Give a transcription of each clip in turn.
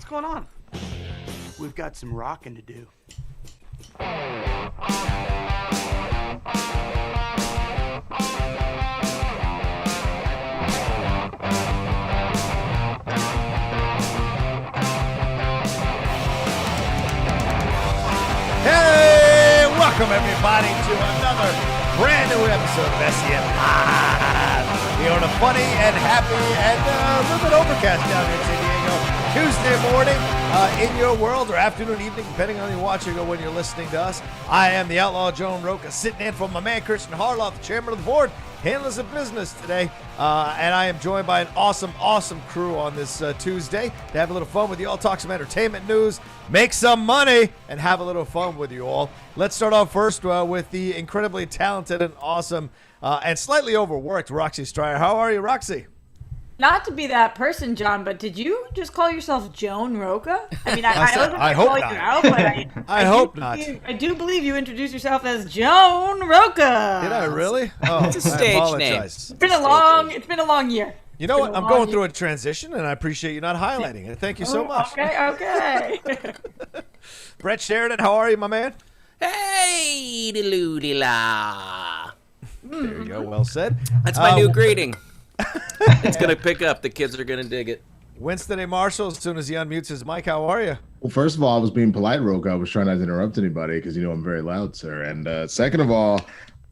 What's going on? We've got some rocking to do. Hey, welcome everybody to another brand new episode of SEN Live. Here on a funny and happy and a little bit overcast down here in San Diego Tuesday morning in your world, or afternoon, evening, depending on when you're watching or when you're listening to us. I am the outlaw John Rocha, sitting in for my man Christian Harloff, the chairman of the board, handling some business today, and I am joined by an awesome crew on this Tuesday to have a little fun with you all, talk some entertainment news, make some money, and have a little fun with you all. Let's start off first with the incredibly talented and awesome and slightly overworked Roxy Striar. How are you, Roxy? Not to be that person, John, but did you just call yourself Joan Rocha? I mean, I hope call not. you out, but I hope not. I do believe you introduced yourself as Joan Rocha. Did I really? Oh, It's a stage name. It's been a long year. You know what? I'm going through a transition, and I appreciate you not highlighting it. Thank you so much. Okay. Brett Sheridan, how are you, my man? Hey, de la. There you go. Well said. That's my new greeting. It's gonna pick up. The kids are gonna dig it. Winston A. Marshall, as soon as he unmutes his mic, how are you? Well, first of all, I was being polite, Rocha. I was trying not to interrupt anybody because you know I'm very loud, sir. And second of all,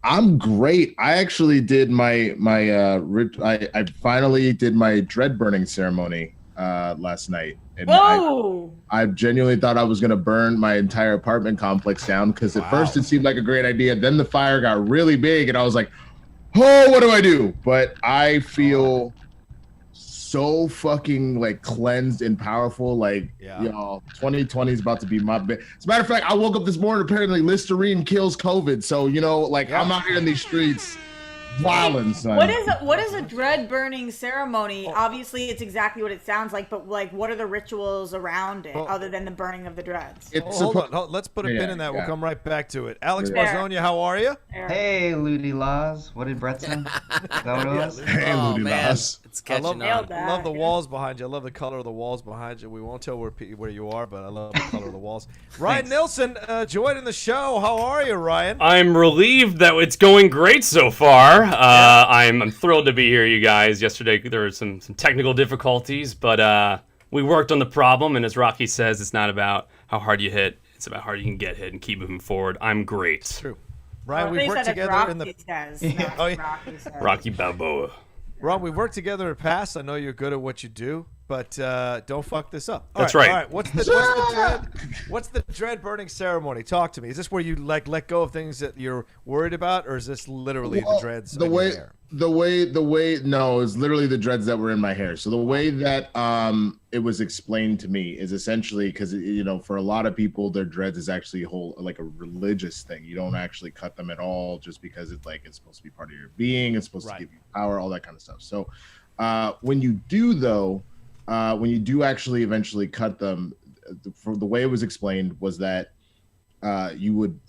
I'm great. I actually did I finally did my dread burning ceremony last night. And Whoa! I genuinely thought I was gonna burn my entire apartment complex down because at first it seemed like a great idea. Then the fire got really big, and I was like, "Oh, what do I do?" But I feel so fucking like cleansed and powerful. Like, y'all, 2020 is about to be my bit. As a matter of fact, I woke up this morning, apparently Listerine kills COVID. So, you know, like I'm out here in these streets wilding, son. What is a dread burning ceremony? Obviously, it's exactly what it sounds like, but like, what are the rituals around it other than the burning of the dreads? Hold on. Let's put a pin in that. We'll come right back to it. Alex Marzoña, how are you? Hey, Ludi Laws. What did Brett say? Is that what it was? Hey, Ludi Laws. It's catching I on. love the walls behind you. I love the color of the walls behind you. We won't tell where you are, but I love the color of the walls. Ryan Nilsen joining the show. How are you, Ryan? I'm relieved that it's going great so far. I'm thrilled to be here, you guys. Yesterday there were some technical difficulties, but we worked on the problem, and as Rocky says, it's not about how hard you hit. It's about how hard you can get hit and keep moving forward. I'm great. True. Ryan, we've worked together in the... Rocky Balboa. Ron, we've worked together in the past. I know you're good at what you do, but don't fuck this up. That's right. All right. What's the dread burning ceremony? Talk to me. Is this where you like let go of things that you're worried about, or is this literally the dreads in your hair? No, it's literally the dreads that were in my hair. So the way that it was explained to me is essentially because, you know, for a lot of people, their dreads is actually like a religious thing. You don't actually cut them at all just because it's supposed to be part of your being. It's supposed to give you power, all that kind of stuff. So when you do actually eventually cut them, the way it was explained was that you would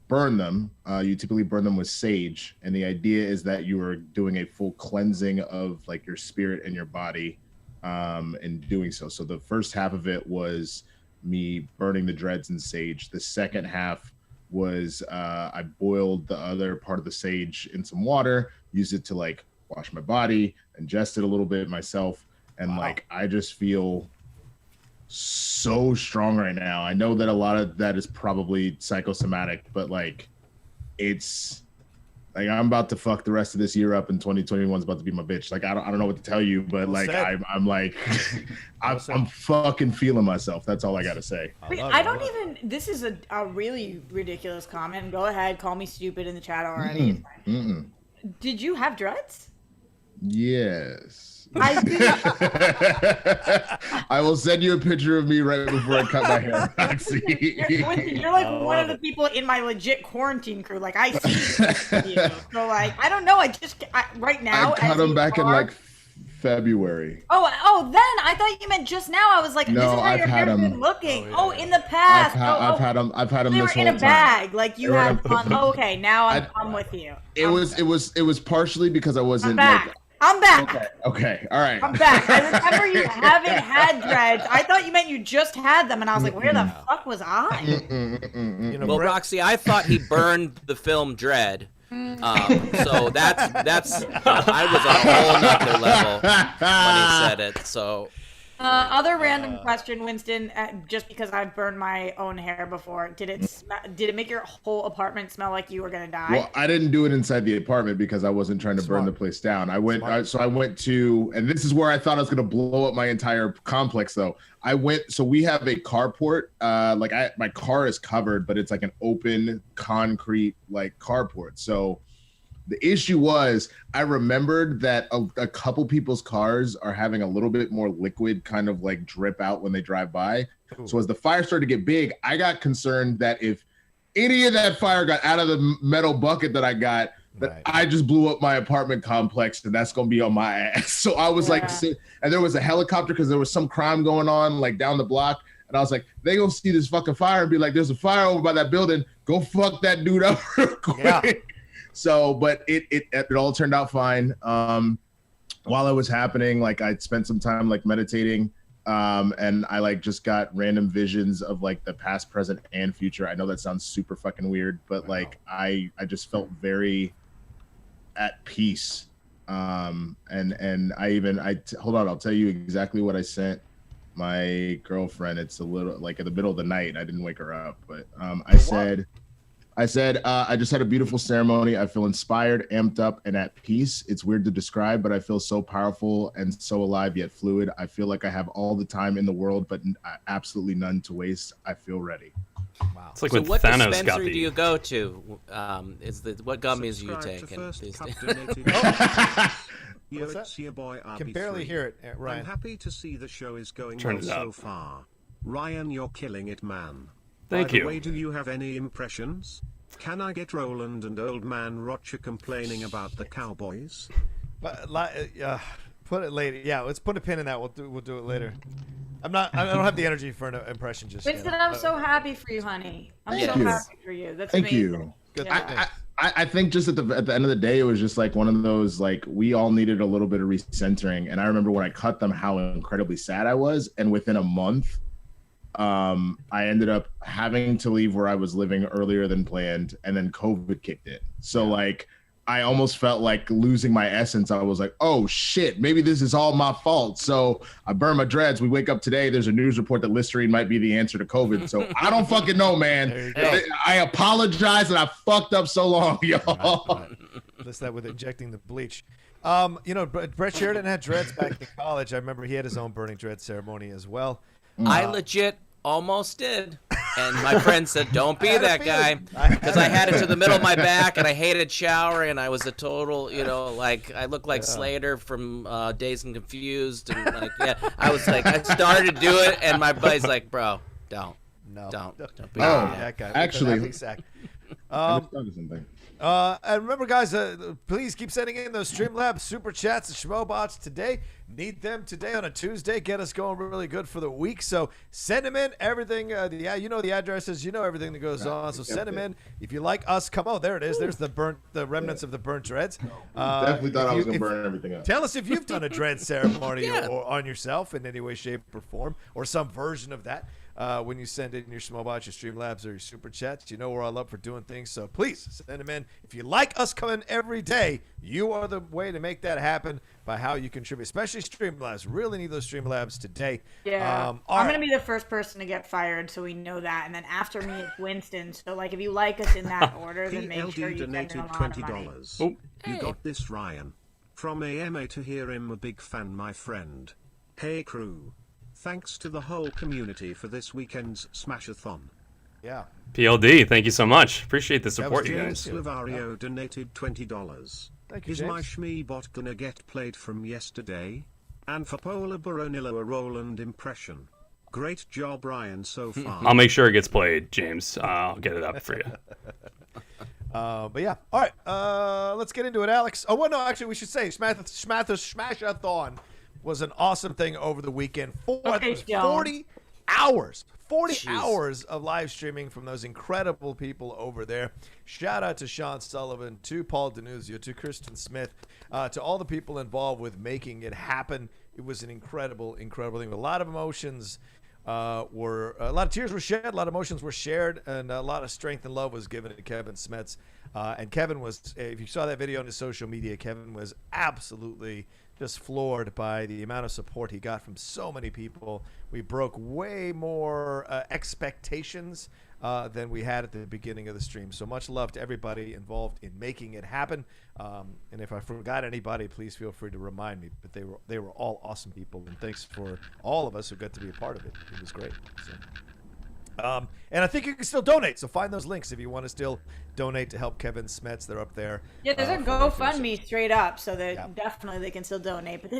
burn them. You typically burn them with sage, and the idea is that you are doing a full cleansing of like your spirit and your body in doing so. So the first half of it was me burning the dreads in sage. The second half was I boiled the other part of the sage in some water, used it to like wash my body, ingest it a little bit myself, and like I just feel so strong right now. I know that a lot of that is probably psychosomatic, but like it's like I'm about to fuck the rest of this year up, and 2021 is about to be my bitch. Like I don't know what to tell you, but like I'm like I'm fucking feeling myself. That's all I gotta say. This is a really ridiculous comment. Go ahead, call me stupid in the chat already. Did you have dreads? Yes. I will send you a picture of me right before I cut my hair. You're like one of the people in my legit quarantine crew. Like I see you. So like I don't know. Right now. I cut them back in like February. Oh, then I thought you meant just now. I was like, no, this is how I've your had hair's them. been looking. In the past. I've had them. They this were in whole a bag. time. Like you had. Okay, now I'm with you. It was partially because I wasn't like. I'm back. Okay. All right. I'm back. I remember you having had dreads. I thought you meant you just had them, and I was like, where the fuck was I? You know, Well, Brett- Roxy, I thought he burned the film Dread. So that's I was on a whole nother level when he said it. So Other random question, Winston. Just because I've burned my own hair before, did it make your whole apartment smell like you were gonna die? Well, I didn't do it inside the apartment because I wasn't trying to burn the place down. I went to, and this is where I thought I was going to blow up my entire complex. Though so we have a carport. My car is covered, but it's like an open concrete like carport. So the issue was I remembered that a couple people's cars are having a little bit more liquid kind of like drip out when they drive by. Ooh. So as the fire started to get big, I got concerned that if any of that fire got out of the metal bucket that I got, that I just blew up my apartment complex, and that's going to be on my ass. So I was like, and there was a helicopter because there was some crime going on like down the block. And I was like, they gonna see this fucking fire and be like, there's a fire over by that building. Go fuck that dude up real quick. Yeah. So, but it all turned out fine. While it was happening, like I spent some time like meditating, and I like just got random visions of like the past, present, and future. I know that sounds super fucking weird, but like I just felt very at peace. And hold on, I'll tell you exactly what I sent my girlfriend. It's a little like in the middle of the night. I didn't wake her up, but I said, I just had a beautiful ceremony. I feel inspired, amped up, and at peace. It's weird to describe, but I feel so powerful and so alive yet fluid. I feel like I have all the time in the world, but absolutely none to waste. I feel ready. Wow. It's like so when what Thanos dispensary got the... do you go to? What gummies are you taking these days? Your boy RP3. Can barely hear it, Ryan. I'm happy to see the show is going well so far. Ryan, you're killing it, man. Thank you. By the way, do you have any impressions? Can I get Roland and Old Man Rocha complaining about the Cowboys? Put it later. Yeah, let's put a pin in that. We'll do it later. I don't have the energy for an impression just Winston, yet. I'm so happy for you, honey. I'm so happy for you. That's Thank amazing. you. Good. Yeah. I think just at the end of the day, it was just like one of those, like, we all needed a little bit of recentering. And I remember when I cut them, how incredibly sad I was. And within a month, I ended up having to leave where I was living earlier than planned. And then COVID kicked in. So like, I almost felt like losing my essence. I was like, oh shit, maybe this is all my fault. So I burned my dreads. We wake up today, there's a news report that Listerine might be the answer to COVID. So I don't fucking know, man. I apologize that I fucked up so long, y'all. Right. Just that with injecting the bleach. Brett Sheridan had dreads back in college. I remember he had his own burning dread ceremony as well. I legit almost did. And my friend said, don't be that guy. Because I had it to the middle of my back, and I hated showering, and I was a total, I looked like Slater from Dazed and Confused. And I was like, I started to do it, and my buddy's like, bro, don't be that guy. Actually, and remember, guys, please keep sending in those Streamlabs super chats and Schmobots today. Need them today on a Tuesday. Get us going really good for the week. So send them in. Everything. You know the addresses. You know everything that goes on. So send them in. If you like us, come on. There it is. There's the remnants of the burnt dreads. Definitely thought I was gonna burn everything up. Tell us if you've done a dread ceremony or on yourself in any way, shape, or form, or some version of that. When you send in your Schmobots, your Streamlabs, or your Super Chats, you know we're all up for doing things. So please send them in. If you like us coming every day, you are the way to make that happen by how you contribute, especially Streamlabs. Really need those Streamlabs today. Yeah. I'm going to be the first person to get fired, so we know that. And then after me, it's Winston. So, like, if you like us in that order, then make sure you donated send in a lot of money. $20. Oh. You got this, Ryan. From AMA to hear him, a big fan, my friend. Hey, crew. Thanks to the whole community for this weekend's Smash-a-thon. Yeah. PLD, thank you so much. Appreciate the support, you guys. James Livario donated $20. Thank you, Is James. my Shmeebot gonna get played from yesterday? And for Pola Baronillo, a Roland impression. Great job, Ryan, so far. I'll make sure it gets played, James. I'll get it up for you. But yeah. All right. Let's get into it, Alex. Oh, well, no, actually, we should say Smash-a-thon was an awesome thing over the weekend. 40 hours. 40 Jeez. hours of live streaming from those incredible people over there. Shout out to Sean Sullivan, to Paul Denuzio, to Kristen Smith, to all the people involved with making it happen. It was an incredible, incredible thing. A lot of emotions a lot of tears were shed, a lot of emotions were shared, and a lot of strength and love was given to Kevin Smets. And Kevin was, if you saw that video on his social media, Kevin was absolutely just floored by the amount of support he got from so many people. We broke way more expectations than we had at the beginning of the stream. So much love to everybody involved in making it happen. And if I forgot anybody, please feel free to remind me. But they were all awesome people, and thanks for all of us who got to be a part of it. It was great. So. And I think you can still donate. So find those links if you want to still donate to help Kevin Smets. They're up there. Yeah, there's a GoFundMe straight up, so definitely they can still donate. But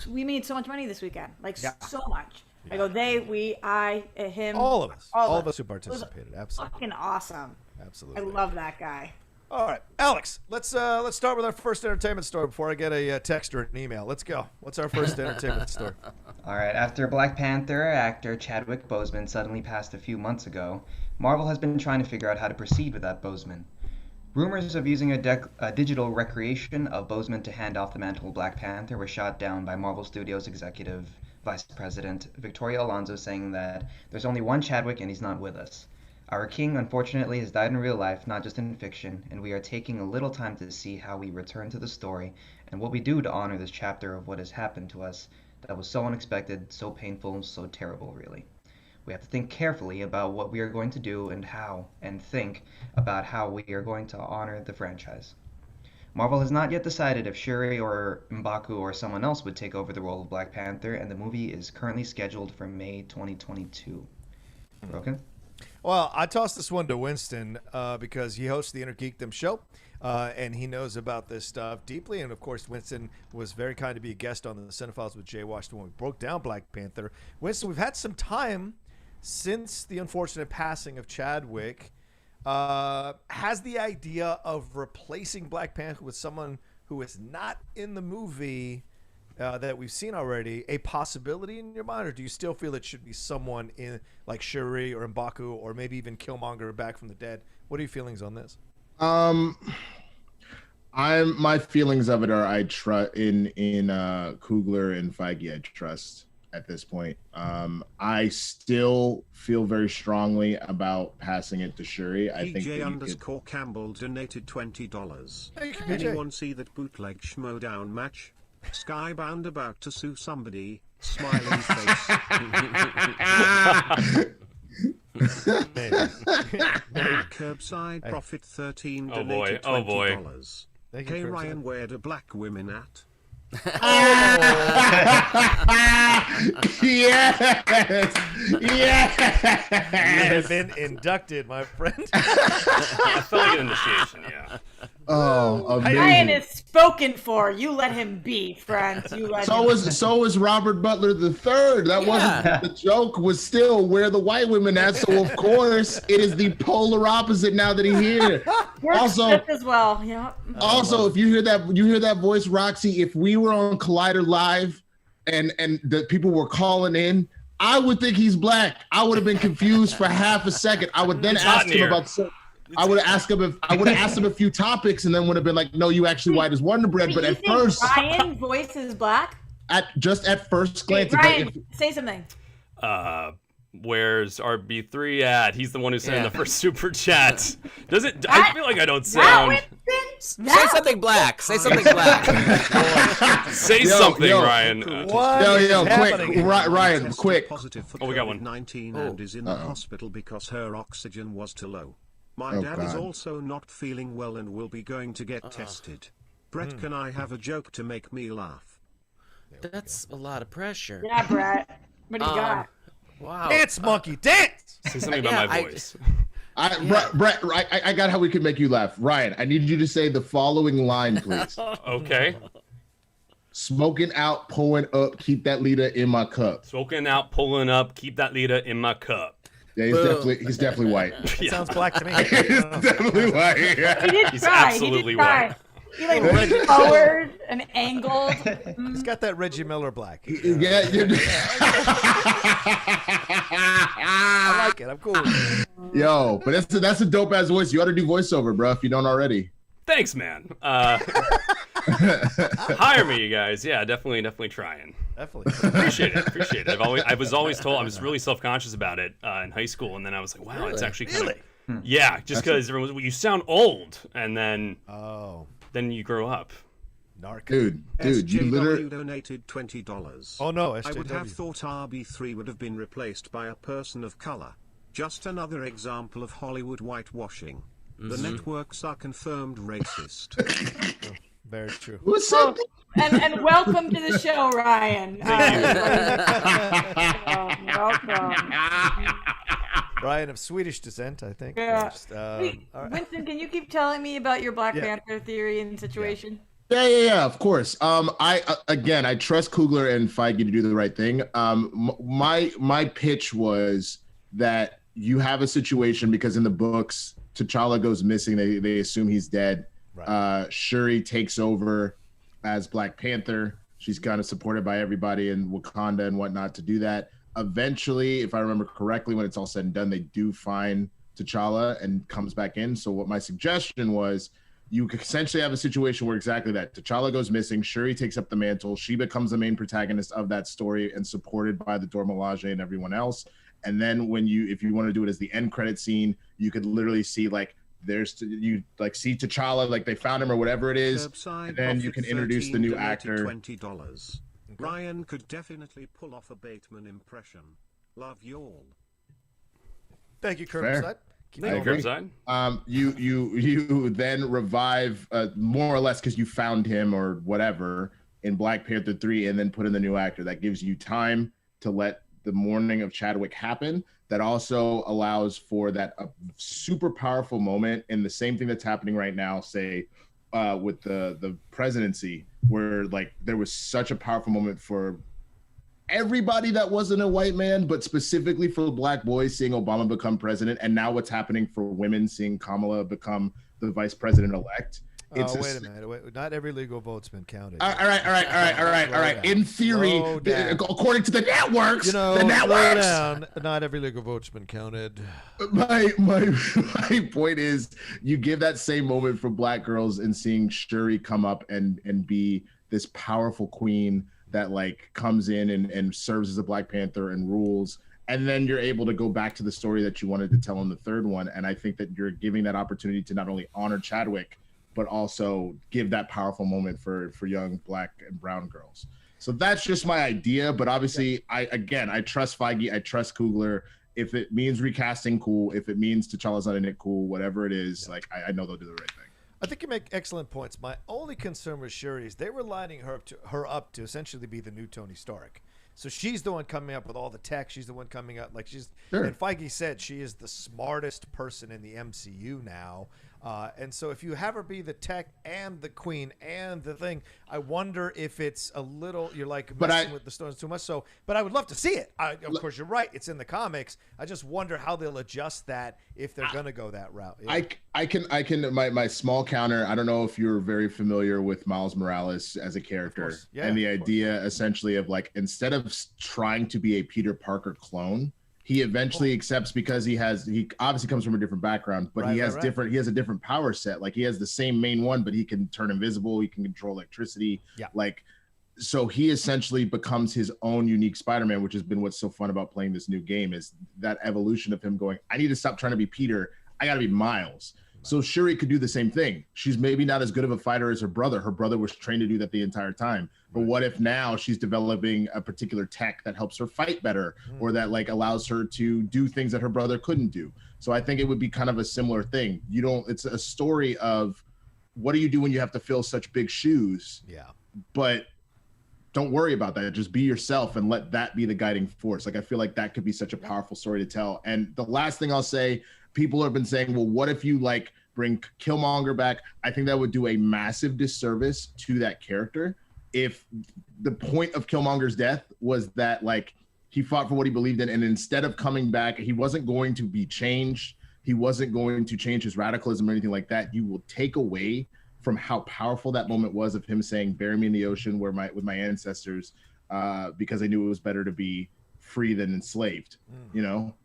we made so much money this weekend, so much. I go him, all of us who participated. Absolutely, fucking awesome. Absolutely, I love that guy. All right, Alex, let's start with our first entertainment story before I get a text or an email. Let's go. What's our first entertainment story? All right, after Black Panther, actor Chadwick Boseman suddenly passed a few months ago, Marvel has been trying to figure out how to proceed with that Boseman. Rumors of using a digital recreation of Boseman to hand off the mantle of Black Panther were shot down by Marvel Studios executive vice president Victoria Alonso, saying that there's only one Chadwick and he's not with us. Our king, unfortunately, has died in real life, not just in fiction, and we are taking a little time to see how we return to the story and what we do to honor this chapter of what has happened to us that was so unexpected, so painful, so terrible, really. We have to think carefully about what we are going to do and think about how we are going to honor the franchise. Marvel has not yet decided if Shuri or M'Baku or someone else would take over the role of Black Panther, and the movie is currently scheduled for May 2022. Broken? Well, I tossed this one to Winston because he hosts the Inner Geekdom show, and he knows about this stuff deeply. And, of course, Winston was very kind to be a guest on the Cinephiles with Jay Washington when we broke down Black Panther. Winston, we've had some time since the unfortunate passing of Chadwick. Has the idea of replacing Black Panther with someone who is not in the movie that we've seen already a possibility in your mind, or do you still feel it should be someone in like Shuri or M'Baku or maybe even Killmonger back from the dead? What are your feelings on this? My feelings of it are I trust in Coogler and Feige. I trust at this point. I still feel very strongly about passing it to Shuri. I think PJ Campbell donated $20. Thank you, Anyone see that bootleg Schmodown match? Skybound about to sue somebody. Smiley face. Curbside Profit 13 donated $20. Hey Ryan, where do black women at? Yes! You have been inducted, my friend. I felt like an initiation, yeah. Oh, amazing. Ryan is spoken for. You let him be, friends. So was Robert Butler III. That wasn't the joke. Was still where the white women at. So of course it is the polar opposite now that he's here. Also, as well. Yeah. Also, if you hear that voice, Roxy. If we were on Collider Live, and the people were calling in, I would think he's black. I would have been confused for half a second. I would then ask him about. I would have asked him a few topics, and then would have been like, "No, you actually white as Wonder Bread." But at first, Ryan's voice is black. At first glance, Ryan, say something. Where's RB3 at? He's the one who sent in the first super chat. Does it? I feel like I don't sound. Say something black. Say something black. Say something, Ryan. Quick, Ryan, quick. Positive for we got one. COVID-19 and is in the hospital because her oxygen was too low. My dad is also not feeling well and will be going to get tested. Brett, can I have a joke to make me laugh? That's a lot of pressure. Yeah, Brett. What do you got? Wow. Dance, monkey, dance! Say something about my voice. Brett, I got how we can make you laugh. Ryan, I need you to say the following line, please. Okay. Smoking out, pulling up, keep that leader in my cup. Smoking out, pulling up, keep that leader in my cup. Yeah, he's definitely white. Sounds black to me. He's definitely white. He did He's try. absolutely he did try. white. He like leans forward and angled. He's got that Reggie Miller black. Yeah. I like it. I'm cool. Yo, but that's a dope ass voice. You ought to do voiceover, bro, if you don't already. Thanks, man. Hire me, you guys. Yeah, definitely trying. Definitely. Appreciate it. I was always told I was really self-conscious about it in high school, and then I was like, wow, it's actually kind of yeah, just because everyone was, well, you sound old, and then then you grow up. Dude, you literally donated $20. Oh no, I would have thought RB3 would have been replaced by a person of color. Just another example of Hollywood whitewashing. The networks are confirmed racist. Very true. What's up? And welcome to the show, Ryan. Welcome. Ryan of Swedish descent, I think. Yeah. All right. Winston, can you keep telling me about your Black Panther theory and situation? Yeah, of course. I trust Coogler and Feige to do the right thing. My pitch was that you have a situation because in the books, T'Challa goes missing. They assume he's dead. Right. Shuri takes over as Black Panther. She's kind of supported by everybody in Wakanda and whatnot to do that. Eventually, if I remember correctly, when it's all said and done, they do find T'Challa and comes back in. So what my suggestion was, you could essentially have a situation where exactly that. T'Challa goes missing. Shuri takes up the mantle. She becomes the main protagonist of that story and supported by the Dora Milaje and everyone else. And then if you want to do it as the end credit scene, you could literally see see T'Challa, like they found him or whatever it is. And then you can introduce the new actor. $20. Okay. Ryan could definitely pull off a Bateman impression. Love y'all. Thank you, Curbside. You then revive more or less because you found him or whatever in Black Panther 3 and then put in the new actor. That gives you time to let the mourning of Chadwick happen. That also allows for that super powerful moment in the same thing that's happening right now, say with the presidency, where like there was such a powerful moment for everybody that wasn't a white man, but specifically for Black boys seeing Obama become president, and now what's happening for women seeing Kamala become the vice president-elect. Wait a minute. Not every legal vote's been counted. All right. In theory, according to the networks, the networks. Slow down. Not every legal vote's been counted. My point is, you give that same moment for Black girls and seeing Shuri come up and be this powerful queen that like comes in and serves as a Black Panther and rules. And then you're able to go back to the story that you wanted to tell in the third one. And I think that you're giving that opportunity to not only honor Chadwick, but also give that powerful moment for young Black and brown girls. So that's just my idea. But obviously, I trust Feige. I trust Coogler. If it means recasting, cool. If it means T'Challa's not in it, cool. Whatever it is, I know they'll do the right thing. I think you make excellent points. My only concern with Shuri is they were lining her up to essentially be the new Tony Stark. So she's the one coming up with all the tech. She's the one coming up and Feige said she is the smartest person in the MCU now. And so if you have her be the tech and the queen and the thing, I wonder if it's a little, you're like messing with the stones too much. So, but I would love to see it. Of course, you're right. It's in the comics. I just wonder how they'll adjust that if they're going to go that route. Yeah. My small counter. I don't know if you're very familiar with Miles Morales as a character and the idea essentially of like, instead of trying to be a Peter Parker clone, he eventually accepts because he obviously comes from a different background, but he has a different power set. Like he has the same main one, but he can turn invisible. He can control electricity. Yeah. So he essentially becomes his own unique Spider-Man, which has been what's so fun about playing this new game is that evolution of him going, I need to stop trying to be Peter. I got to be Miles. So Shuri could do the same thing. She's maybe not as good of a fighter as her brother. Her brother was trained to do that the entire time. But what if now she's developing a particular tech that helps her fight better or that like allows her to do things that her brother couldn't do? So I think it would be kind of a similar thing. It's a story of what do you do when you have to fill such big shoes? Yeah. But don't worry about that. Just be yourself and let that be the guiding force. Like I feel like that could be such a powerful story to tell. And the last thing I'll say, people have been saying, well, what if you like bring Killmonger back? I think that would do a massive disservice to that character. If the point of Killmonger's death was that like he fought for what he believed in, and instead of coming back, he wasn't going to be changed. He wasn't going to change his radicalism or anything like that. You will take away from how powerful that moment was of him saying, "Bury me in the ocean with my ancestors," because I knew it was better to be free than enslaved.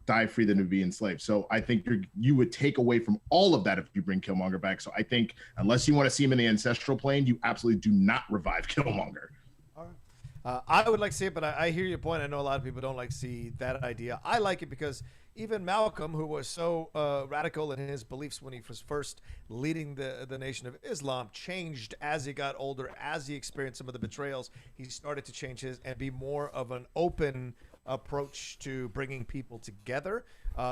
Die free than to be enslaved. So I think you would take away from all of that if you bring Killmonger back. So I think unless you want to see him in the ancestral plane, you absolutely do not revive Killmonger. All right. I would like to see it, but I hear your point. I know a lot of people don't like to see that idea. I like it because even Malcolm, who was so radical in his beliefs when he was first leading the Nation of Islam, changed as he got older, as he experienced some of the betrayals. He started to change his and be more of an open approach to bringing people together.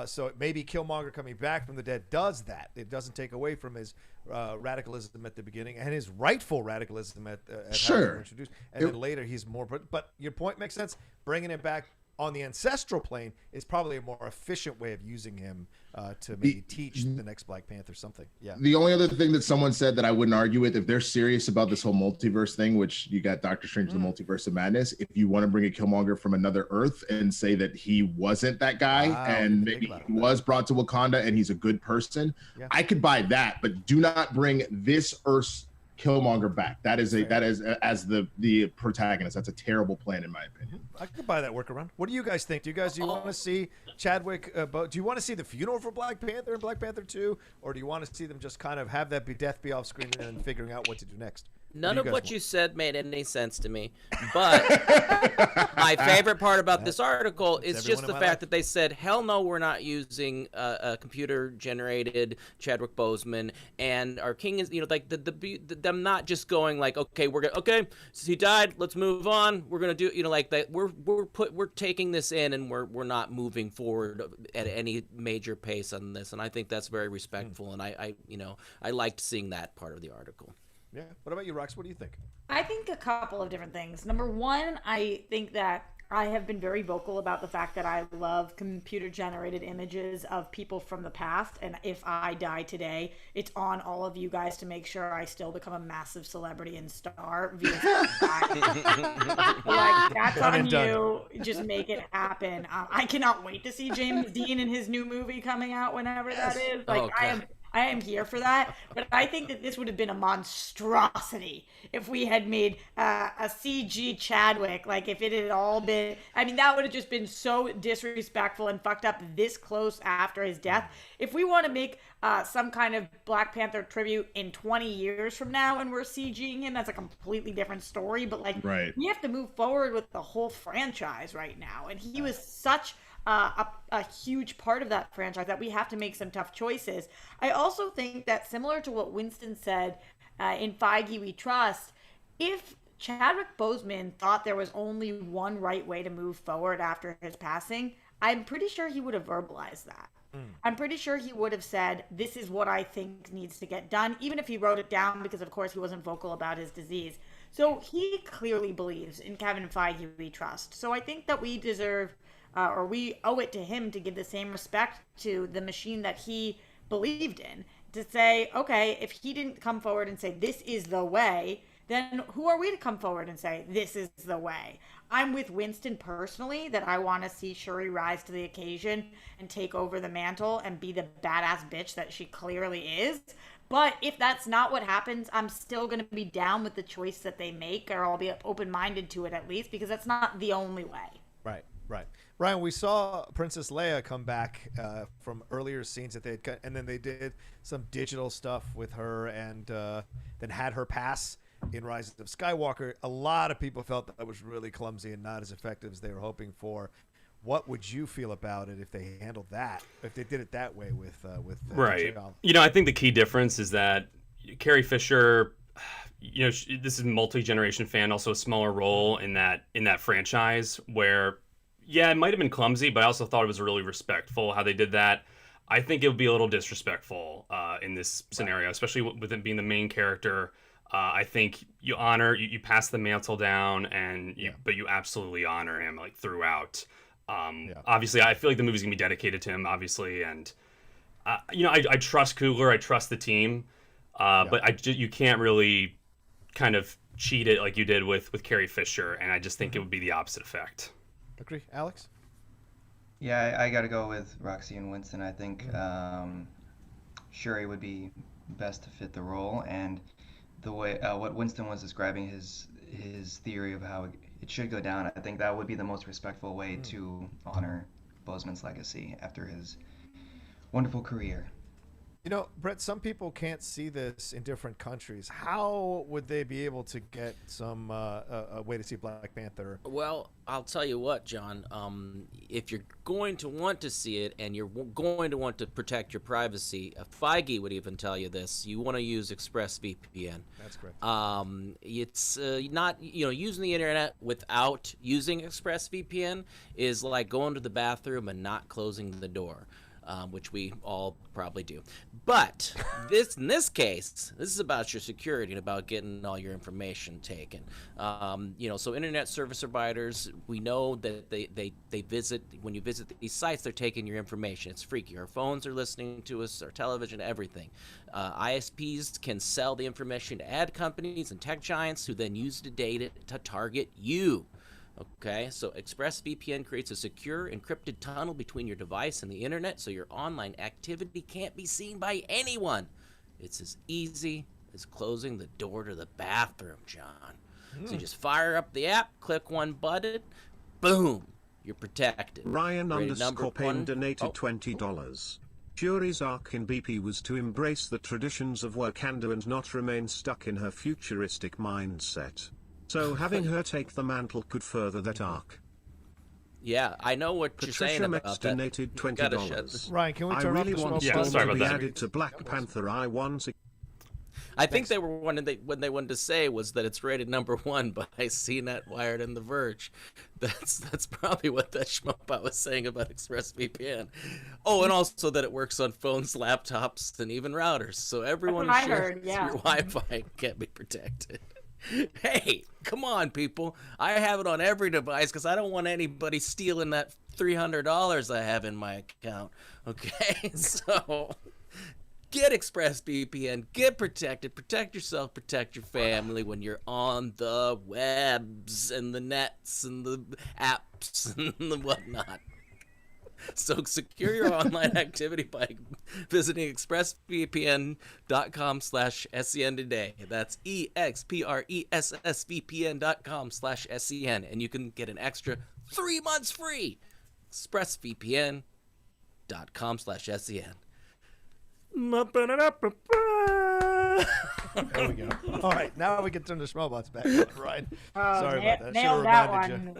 So maybe Killmonger coming back from the dead does that. It doesn't take away from his radicalism at the beginning and his rightful radicalism at how he was introduced. And then later he's more. But your point makes sense. Bringing it back on the ancestral plane is probably a more efficient way of using him to maybe teach the next Black Panther something. Yeah. The only other thing that someone said that I wouldn't argue with, if they're serious about this whole multiverse thing, which you got Doctor Strange, the Multiverse of Madness, if you want to bring a Killmonger from another Earth and say that he wasn't that guy and maybe he was brought to Wakanda and he's a good person, I could buy that, but do not bring this Earth's Killmonger back. That is as the protagonist. That's a terrible plan in my opinion. I could buy that workaround. What do you guys think? Do you want to see Chadwick? Do you want to see the funeral for Black Panther and Black Panther 2, or do you want to see them just kind of have that death be off screen and then figuring out what to do next? None of what you said made any sense to me. But my favorite part about this article is just the fact that they said, hell no, we're not using a computer-generated Chadwick Boseman. And our king is, like them not just going like, okay, so he died, let's move on. We're going to do, like that. We're taking this in and we're not moving forward at any major pace on this. And I think that's very respectful. And I liked seeing that part of the article. Yeah. What about you, Rox? What do you think? I think a couple of different things. Number one, I think that I have been very vocal about the fact that I love computer-generated images of people from the past. And if I die today, it's on all of you guys to make sure I still become a massive celebrity and star via like, that's on you. Just make it happen. I cannot wait to see James Dean in his new movie coming out whenever that is. Like, I am here for that, but I think that this would have been a monstrosity if we had made a CG Chadwick. Like, if it had all been, that would have just been so disrespectful and fucked up this close after his death. If we want to make some kind of Black Panther tribute in 20 years from now and we're CGing him, that's a completely different story. But, like, we have to move forward with the whole franchise right now. And he was such a huge part of that franchise that we have to make some tough choices. I also think that, similar to what Winston said, in Feige We Trust, if Chadwick Boseman thought there was only one right way to move forward after his passing, I'm pretty sure he would have verbalized that. I'm pretty sure he would have said, this is what I think needs to get done, even if he wrote it down, because of course he wasn't vocal about his disease. So he clearly believes in Kevin Feige We Trust. So I think that we deserve or we owe it to him to give the same respect to the machine that he believed in, to say, okay, if he didn't come forward and say, this is the way, then who are we to come forward and say, this is the way? I'm with Winston personally that I want to see Shuri rise to the occasion and take over the mantle and be the badass bitch that she clearly is. But if that's not what happens, I'm still going to be down with the choice that they make, or I'll be open-minded to it at least, because that's not the only way. Right. Ryan, we saw Princess Leia come back from earlier scenes that they had cut, and then they did some digital stuff with her, and then had her pass in Rise of Skywalker. A lot of people felt that was really clumsy and not as effective as they were hoping for. What would you feel about it if they handled that, if they did it that way with right? I think the key difference is that Carrie Fisher, this is a multi-generation fan, also a smaller role in that franchise where, yeah, it might have been clumsy, but I also thought it was really respectful how they did that. I think it would be a little disrespectful in this scenario, especially with it being the main character. I think you pass the mantle down, but you absolutely honor him like throughout. Obviously, I feel like the movie's gonna be dedicated to him, obviously, and I trust Coogler, I trust the team, but you can't really kind of cheat it like you did with Carrie Fisher, and I just think it would be the opposite effect. Agree, Alex? Yeah, I got to go with Roxy and Winston. I think Shuri would be best to fit the role, and the way what Winston was describing his theory of how it should go down. I think that would be the most respectful way to honor Boseman's legacy after his wonderful career. You know, Brett, some people can't see this in different countries. How would they be able to get some a way to see Black Panther? Well, I'll tell you what, John. If you're going to want to see it and you're going to want to protect your privacy, Feige would even tell you this. You want to use ExpressVPN. That's correct. It's not, using the internet without using ExpressVPN is like going to the bathroom and not closing the door. Which we all probably do. But in this case, this is about your security and about getting all your information taken. So internet service providers, we know that they visit, when you visit these sites, they're taking your information. It's freaky. Our phones are listening to us, our television, everything. ISPs can sell the information to ad companies and tech giants who then use the data to target you. Okay, so ExpressVPN creates a secure, encrypted tunnel between your device and the internet so your online activity can't be seen by anyone. It's as easy as closing the door to the bathroom, John. So you just fire up the app, click one button, boom, you're protected. Ryan_Payne donated $20. Shuri's arc in BP was to embrace the traditions of Wakanda and not remain stuck in her futuristic mindset. So having her take the mantle could further that arc. Yeah, I know what you're saying about Metz that. donated $20. Ryan, can we turn I off really the want smoke? Storm to be added to Black Panther. I think they were when they wanted to say was that it's rated #1 by CNET, Wired, and The Verge. That's probably what that schmuck was saying about ExpressVPN. Oh, and also that it works on phones, laptops, and even routers. So everyone who shares your Wi-Fi can't be protected. Hey, come on, people. I have it on every device because I don't want anybody stealing that $300 I have in my account. Okay? So get ExpressVPN. Get protected. Protect yourself. Protect your family when you're on the webs and the nets and the apps and the whatnot. So secure your online activity by visiting expressvpn.com/SEN today. That's expressvpn.com/SEN. And you can get an extra 3 months free. expressvpn.com/SEN. There we go. All right, now we can turn the Schmobots back on, Ryan. Sorry about that. Nailed that one.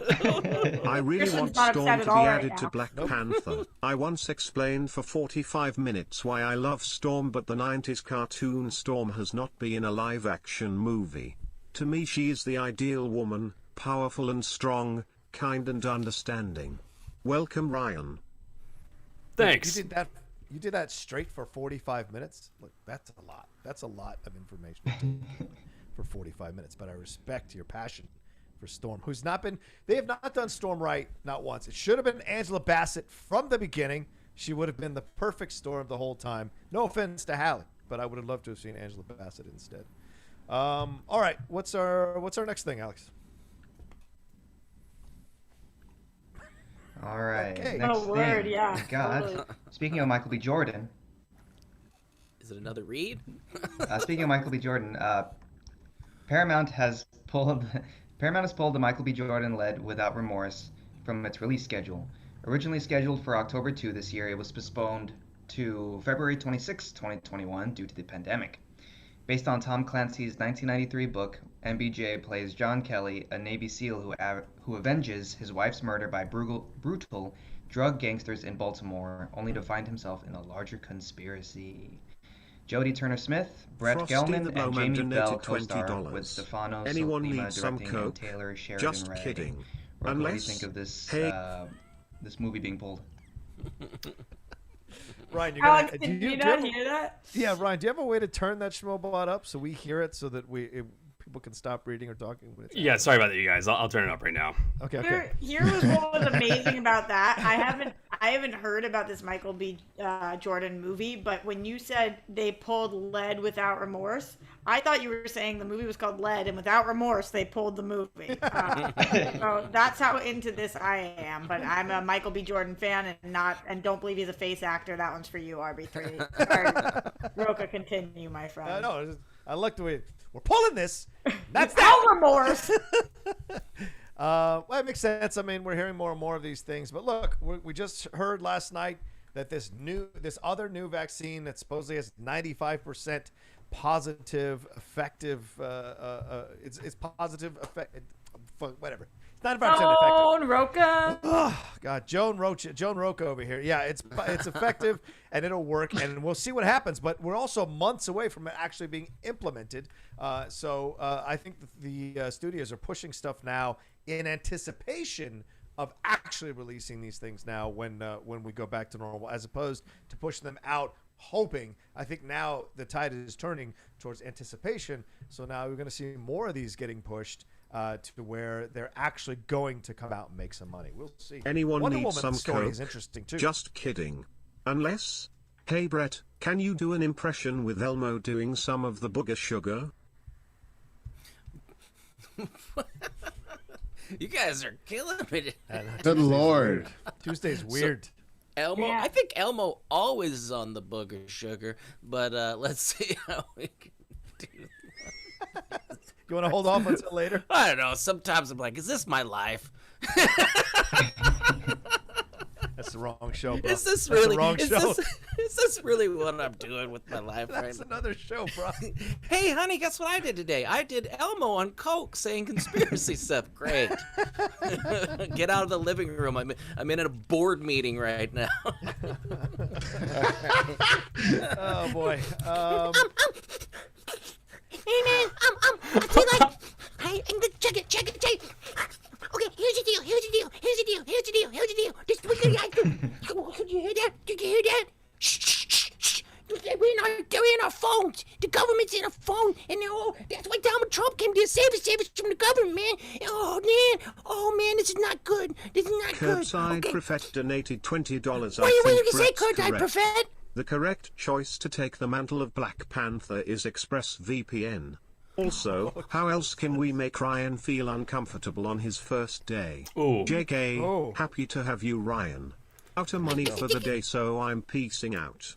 I really want Storm to be added to Black Panther. I once explained for 45 minutes why I love Storm, but the 90s cartoon Storm has not been a live-action movie. To me, she is the ideal woman, powerful and strong, kind and understanding. Welcome, Ryan. Thanks. You did that straight for 45 minutes? Look, that's a lot. That's a lot of information to take for 45 minutes. But I respect your passion for Storm, who's not been... They have not done Storm right, not once. It should have been Angela Bassett from the beginning. She would have been the perfect Storm the whole time. No offense to Hallie, but I would have loved to have seen Angela Bassett instead. All right, what's our next thing, Alex? All right. Okay. Next word, thing yeah. we got. Totally. Speaking of Michael B. Jordan. Is it another read? Speaking of Michael B. Jordan, Paramount has pulled the Michael B. Jordan-led Without Remorse from its release schedule. Originally scheduled for October 2 this year, it was postponed to February 26, 2021 due to the pandemic. Based on Tom Clancy's 1993 book, MBJ plays John Kelly, a Navy SEAL who avenges his wife's murder by brutal drug gangsters in Baltimore, only to find himself in a larger conspiracy. Jodie Turner-Smith, Brett Gelman, and Jamie Bell co-star with Stefano Sollima directing and Taylor Sheridan Just writing. kidding. What do you think of this this movie being pulled? Ryan, Alex, did you not hear that? Yeah, Ryan, do you have a way to turn that Schmobot up so we hear it so that people can stop reading or talking? When it's Yeah, sorry about that, you guys. I'll turn it up right now. Okay. Here was what was amazing about that. I haven't heard about this Michael B. Jordan movie, but when you said they pulled lead without remorse, I thought you were saying the movie was called Lead, and without remorse, they pulled the movie. So that's how into this I am. But I'm a Michael B. Jordan fan and don't believe he's a face actor. That one's for you, RB3. Sorry, Rocha, continue, my friend. No, I like the way we're pulling this. That's without remorse. Well, it makes sense. I mean, we're hearing more and more of these things. But look, we just heard last night that this other new vaccine that supposedly has 95% positive, effective. It's positive, effect. Whatever. It's 95% effective. John Rocha. Oh God, John Rocha over here. Yeah, it's effective and it'll work, and we'll see what happens. But we're also months away from it actually being implemented. So I think the studios are pushing stuff now in anticipation of actually releasing these things now when we go back to normal, as opposed to pushing them out hoping. I think now the tide is turning towards anticipation. So now we're going to see more of these getting pushed to where they're actually going to come out and make some money. We'll see. Anyone Wonder needs Woman some story coke? is interesting too. Just kidding. Unless, hey Brett, can you do an impression with Elmo doing some of the booger sugar? You guys are killing me. Good Lord. Tuesday's weird. So, Elmo, Yeah. I think Elmo always is on the booger sugar, but let's see how we can do that. You want to hold off until later? I don't know. Sometimes I'm like, is this my life? That's the wrong show, bro. Is this That's really? the wrong show? Is this really what I'm doing with my life right That's now? another show, bro. Hey, honey, guess what I did today? I did Elmo on coke saying conspiracy stuff. Great. Get out of the living room. I'm in a board meeting right now. Oh boy. Hey man, I feel like, check it. Okay, here's the deal. This weekend, could you hear that? Did you hear that? Shh. They're in our phones. The government's in our phone, and that's why Donald Trump came to save us from the government, man. Oh man, this is not good. Curbside Okay. Prefect donated $20. What I do you think say, Brett's Kurt? I correct. Prefect? The correct choice to take the mantle of Black Panther is ExpressVPN. Also, how else can we make Ryan feel uncomfortable on his first day? Ooh. JK, Oh. happy to have you, Ryan. Out of money for the day, so I'm peacing out.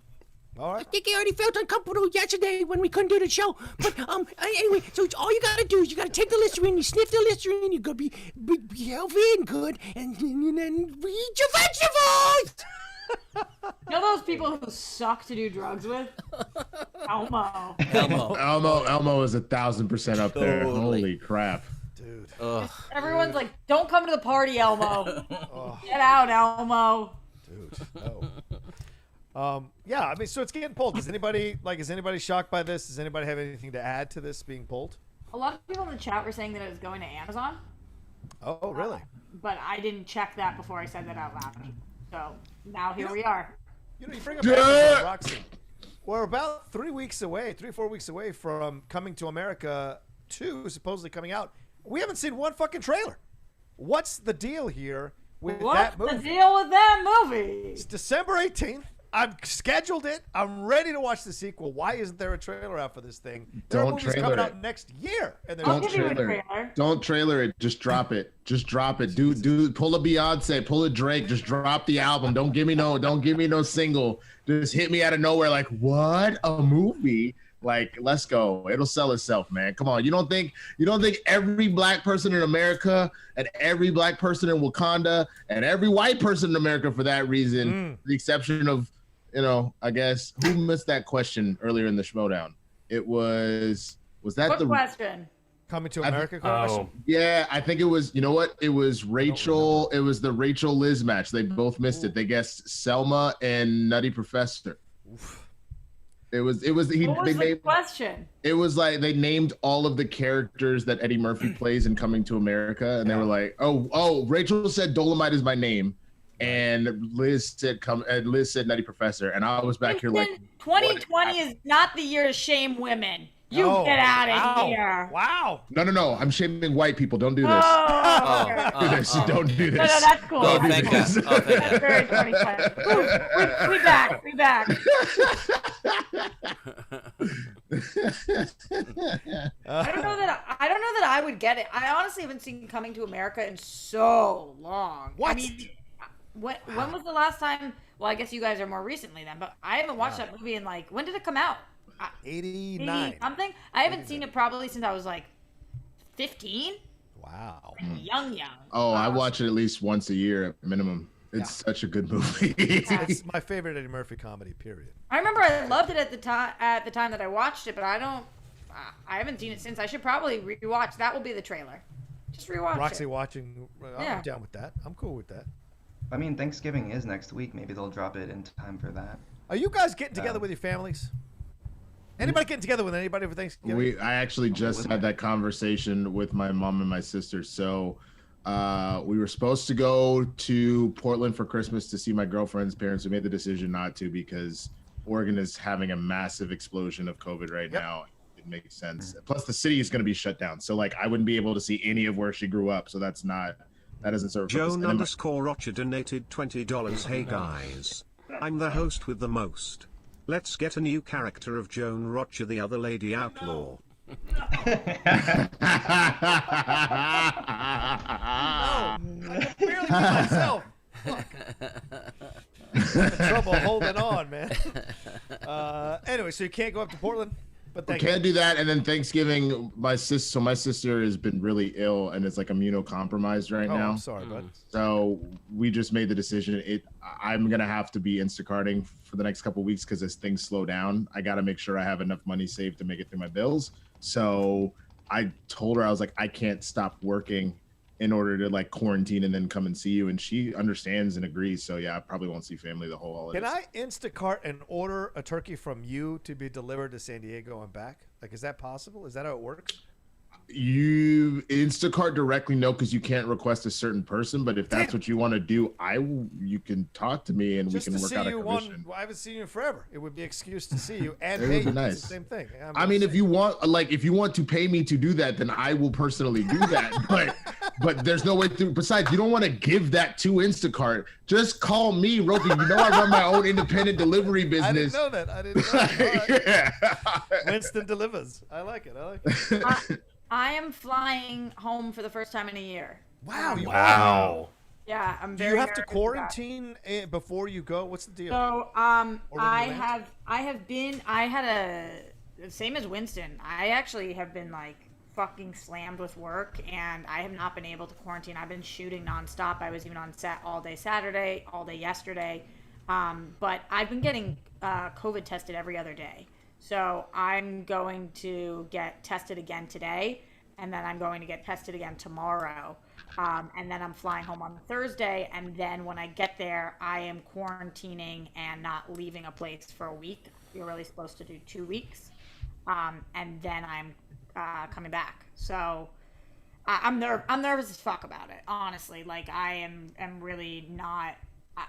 All I right. think I already felt uncomfortable yesterday when we couldn't do the show. But anyway, so all you gotta do is you gotta take the Listerine, you sniff the Listerine, you gotta be healthy and good, and then eat your vegetables. You know those people who suck to do drugs with? Elmo. Elmo is 1,000% up there. Totally. Holy crap. Dude. Ugh. Everyone's like, don't come to the party, Elmo. Get out, Elmo. Dude. No. Yeah, I mean, so it's getting pulled. Is anybody shocked by this? Does anybody have anything to add to this being pulled? A lot of people in the chat were saying that it was going to Amazon, Oh, really? but I didn't check that before I said that out loud. So now here we are. You know, you bring up Amazon, Roxy. We're about 3 or 4 weeks away from Coming to America 2 supposedly coming out. We haven't seen one fucking trailer. What's the deal here with that What's movie? the deal with that movie? It's December 18th. I've scheduled it. I'm ready to watch the sequel. Why isn't there a trailer out for this thing? There are Don't movies trailer coming it. out next year. And I'll there's give you a trailer it. trailer. Don't trailer it. Just drop it. Just drop it. Dude, pull a Beyonce, pull a Drake. Just drop the album. Don't give me no single. Just hit me out of nowhere. Like, what? A movie? Like, let's go. It'll sell itself, man. Come on. You don't think every black person in America and every black person in Wakanda and every white person in America, for that reason, with the exception of, I guess, who missed that question earlier in the Schmodown? It was that What the question? Coming to America question. Yeah, I think it was, you know what? It was Rachel. It was the Rachel Liz match. They both missed it. They guessed Selma and Nutty Professor. It was What was they the named, question? it was like they named all of the characters that Eddie Murphy plays in Coming to America, and they were like, oh, Rachel said Dolomite is my name, and Liz said Nutty Professor, and I was back here like, 2020 is not the year to shame women. You get out of here. Wow. No. I'm shaming white people. Don't do this. Don't do this. No, that's cool. Oh, thank God. Oh, thank That's very 25. We back. I don't know that I would get it. I honestly haven't seen Coming to America in so long. What? I mean, when was the last time? Well, I guess you guys are more recently then, but I haven't watched that movie in like, when did it come out? 89. Something. I haven't seen it probably since I was like 15. Wow. Young. Oh, I watch it at least once a year at minimum. It's such a good movie. It's my favorite Eddie Murphy comedy, period. I remember I loved it at the time that I watched it, but I haven't seen it since. I should probably rewatch. That will be the trailer. Just rewatch Roxy it. watching. I'm down with that. I'm cool with that. I mean, Thanksgiving is next week. Maybe they'll drop it in time for that. Are you guys getting together with your families? Anybody getting together with anybody for Thanksgiving? I actually just had that conversation with my mom and my sister. So we were supposed to go to Portland for Christmas to see my girlfriend's parents. We made the decision not to because Oregon is having a massive explosion of COVID right now. It makes sense. Plus, the city is going to be shut down. So, like, I wouldn't be able to see any of where she grew up. So that doesn't serve a purpose. Joan_Rocha donated $20. Hey guys, I'm the host with the most. Let's get a new character of Joan Rocha, the other lady outlaw. No, I can barely do myself. Fuck. I'm in trouble holding on, man. Anyway, so you can't go up to Portland? But we can't do that. And then Thanksgiving, my sister has been really ill and is like immunocompromised right now. I'm sorry, bud. So we just made the decision. I'm gonna have to be Instacarting for the next couple of weeks because as things slow down, I got to make sure I have enough money saved to make it through my bills. So I told her, I was like, I can't stop working in order to like quarantine and then come and see you. And she understands and agrees. So yeah, I probably won't see family the whole holidays. Can I Instacart and order a turkey from you to be delivered to San Diego and back? Like, is that possible? Is that how it works? You Instacart directly, no, because you can't request a certain person. But if that's what you want to do, you can talk to me and just we can to work see out a you commission. I haven't seen you in forever. It would be an excuse to see you and It pay would be you. nice. It's the same thing. I mean, if you want to pay me to do that, then I will personally do that. but there's no way to. Besides, you don't want to give that to Instacart. Just call me, Roby. You know I run my own independent delivery business. I didn't know that. Yeah. Winston delivers. I like it. I am flying home for the first time in a year. Wow. Wow. Yeah, I'm Do very you have to nervous quarantine before you go? What's the deal? So, same as Winston. I actually have been like fucking slammed with work and I have not been able to quarantine. I've been shooting nonstop. I was even on set all day Saturday, all day yesterday. But I've been getting COVID tested every other day. So I'm going to get tested again today, and then I'm going to get tested again tomorrow. And then I'm flying home on Thursday, and then when I get there, I am quarantining and not leaving a place for a week. You're really supposed to do 2 weeks. And then I'm coming back. So I'm nervous as fuck about it, honestly. Like, I am really not...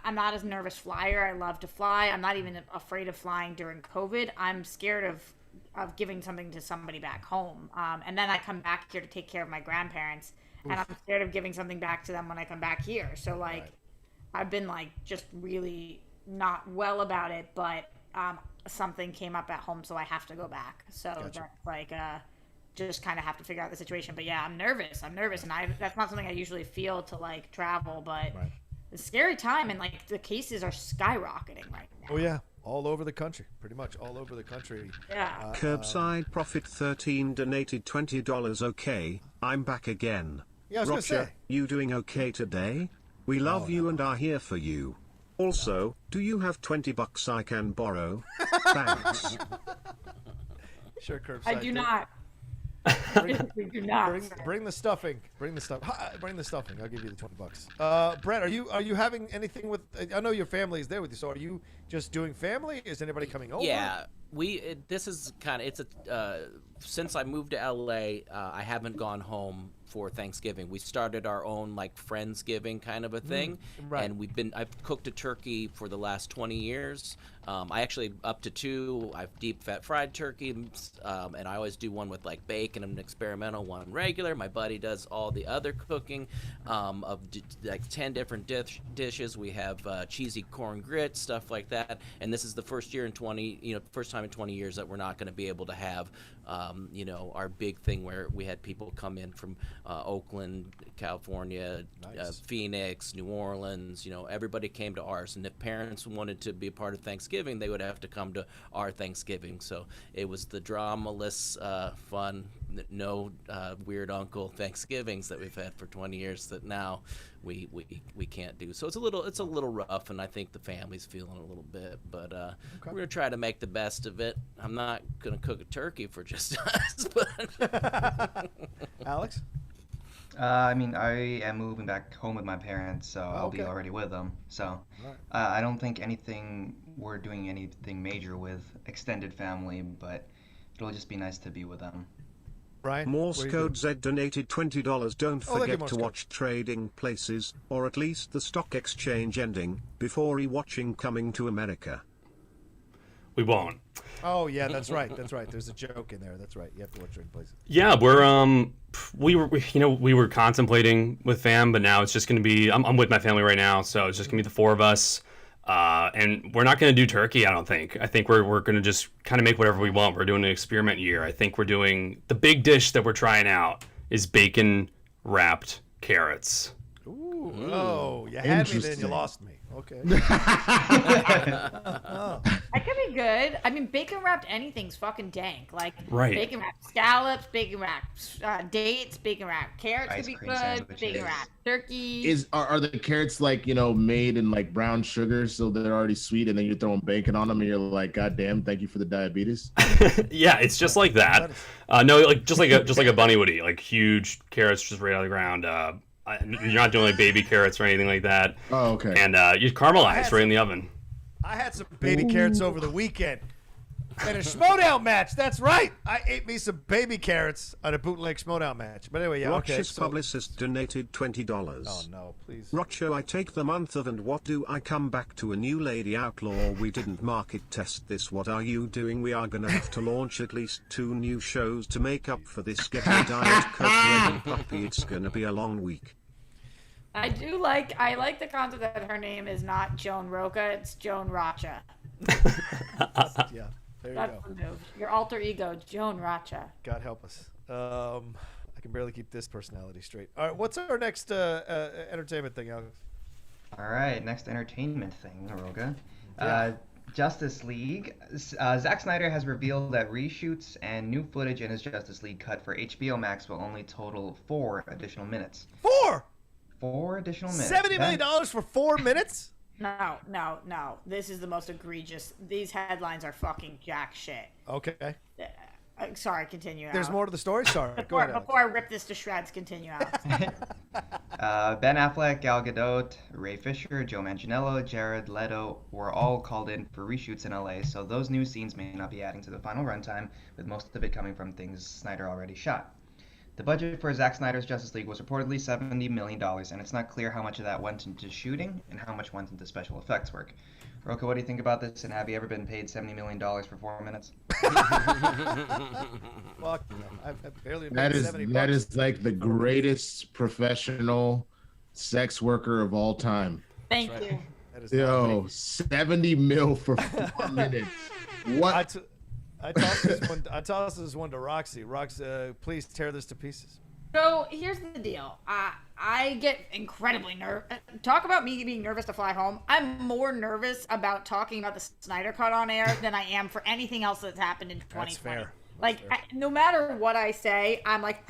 I'm not as nervous flyer. I love to fly. I'm not even afraid of flying during COVID. I'm scared of giving something to somebody back home. And then I come back here to take care of my grandparents. Oof. And I'm scared of giving something back to them when I come back here. So, like, right. I've been, like, just really not well about it. But something came up at home, so I have to go back. So that's, like, just kind of have to figure out the situation. But, yeah, I'm nervous. And that's not something I usually feel to, like, travel. But... Right. It's a scary time, and like the cases are skyrocketing right now. Oh yeah, all over the country, pretty much all over the country. Yeah. Curbside Profit 13 donated $20. Okay, I'm back again. Yeah, I was gonna say. You doing okay today? We love you and are here for you. Also, do you have $20 I can borrow? Thanks. Sure, curbside. I do not. We do not. Bring the stuffing. Bring the stuffing. I'll give you the $20. Brett, are you having anything with? I know your family is there with you. So are you just doing family? Is anybody coming over? Yeah, this is kind of, it's a, since I moved to LA, I haven't gone home for Thanksgiving. We started our own like Friendsgiving kind of a thing, right. and I've cooked a turkey for the last 20 years. I actually up to 2. I've deep fat fried turkey, and I always do one with like bacon and an experimental, one regular. My buddy does all the other cooking of like 10 different dishes. We have cheesy corn grits, stuff like that. And this is the first time in 20 years that we're not going to be able to have our big thing where we had people come in from Oakland, California, Nice. Phoenix, New Orleans. Everybody came to ours, and if parents wanted to be a part of Thanksgiving, they would have to come to our Thanksgiving. So it was the dramaless, fun, no weird uncle Thanksgivings that we've had for 20 years that now we can't do. So it's a little rough, and I think the family's feeling a little bit, but we're gonna try to make the best of it. I'm not gonna cook a turkey for just us, but Alex? I am moving back home with my parents, so I'll be already with them. So I don't think we're doing anything major with extended family, but it'll just be nice to be with them. Ryan? Morse Code Z donated $20. Don't forget Morse to Code. watch Trading Places, or at least the stock exchange ending, before rewatching Coming to America. We won't. Oh yeah, that's right. There's a joke in there. That's right. You have to watch Trading Places. Yeah, we were contemplating with fam, but now it's just going to be, I'm with my family right now, so it's just going to be the 4 of us. And we're not going to do turkey, I don't think. I think we're going to just kind of make whatever we want. We're doing an experiment year. I think we're doing, the big dish that we're trying out is bacon wrapped carrots. Ooh, oh, you had me then, you lost me. Okay. That could be good. Bacon wrapped anything's fucking dank. Like bacon wrapped scallops, bacon wrapped dates, bacon wrapped carrots could be good. Sandwiches. Bacon wrapped turkey. Are the carrots like made in like brown sugar, so they're already sweet, and then you're throwing bacon on them, and you're like, God damn, thank you for the diabetes. Yeah, it's just like that. No, like just like a bunny would eat, like huge carrots just right out of the ground. You're not doing like baby carrots or anything like that. Oh, okay. And you caramelize right in the oven. I had some baby carrots over the weekend in a Schmoedown match. That's right. I ate me some baby carrots on a bootleg Schmoedown match. But anyway, yeah, Rocha's publicist donated $20. Oh no, please. Rocha, I take the month of, and what do I come back to a new lady outlaw? We didn't market test this. What are you doing? We are gonna have to launch at least 2 new shows to make up for this. Get a diet coke ready, puppy. It's gonna be a long week. I like the concept that her name is not Joan Rocha, it's John Rocha. Yeah, there you That's go. the move. Your alter ego, Joan Rocha. God help us. I can barely keep this personality straight. All right, what's our next entertainment thing, Alex? All right, next entertainment thing, Aroga. Yeah. Justice League. Zack Snyder has revealed that reshoots and new footage in his Justice League cut for HBO Max will only total 4 additional minutes. 4 additional minutes. $70 million for 4 minutes? No. This is the most egregious. These headlines are fucking jack shit. Okay. Sorry, continue. There's Alex. more to the story? Sorry. Go ahead, Alex. Before I rip this to shreds, continue, Alex. Ben Affleck, Gal Gadot, Ray Fisher, Joe Manganiello, Jared Leto were all called in for reshoots in LA, so those new scenes may not be adding to the final runtime, with most of it coming from things Snyder already shot. The budget for Zack Snyder's Justice League was reportedly $70 million, and it's not clear how much of that went into shooting and how much went into special effects work. Rocha, what do you think about this, and have you ever been paid $70 million for 4 minutes? Fuck, I've barely made That $70. is like the greatest professional sex worker of all time. Thank you. That is Yo, 70 mil for 4 minutes. What? I tossed this one to Roxy. Roxy, please tear this to pieces. So here's the deal. I get incredibly nervous. Talk about me being nervous to fly home. I'm more nervous about talking about the Snyder Cut on air than I am for anything else that's happened in 2020. That's fair. Like, no matter what I say, I'm like,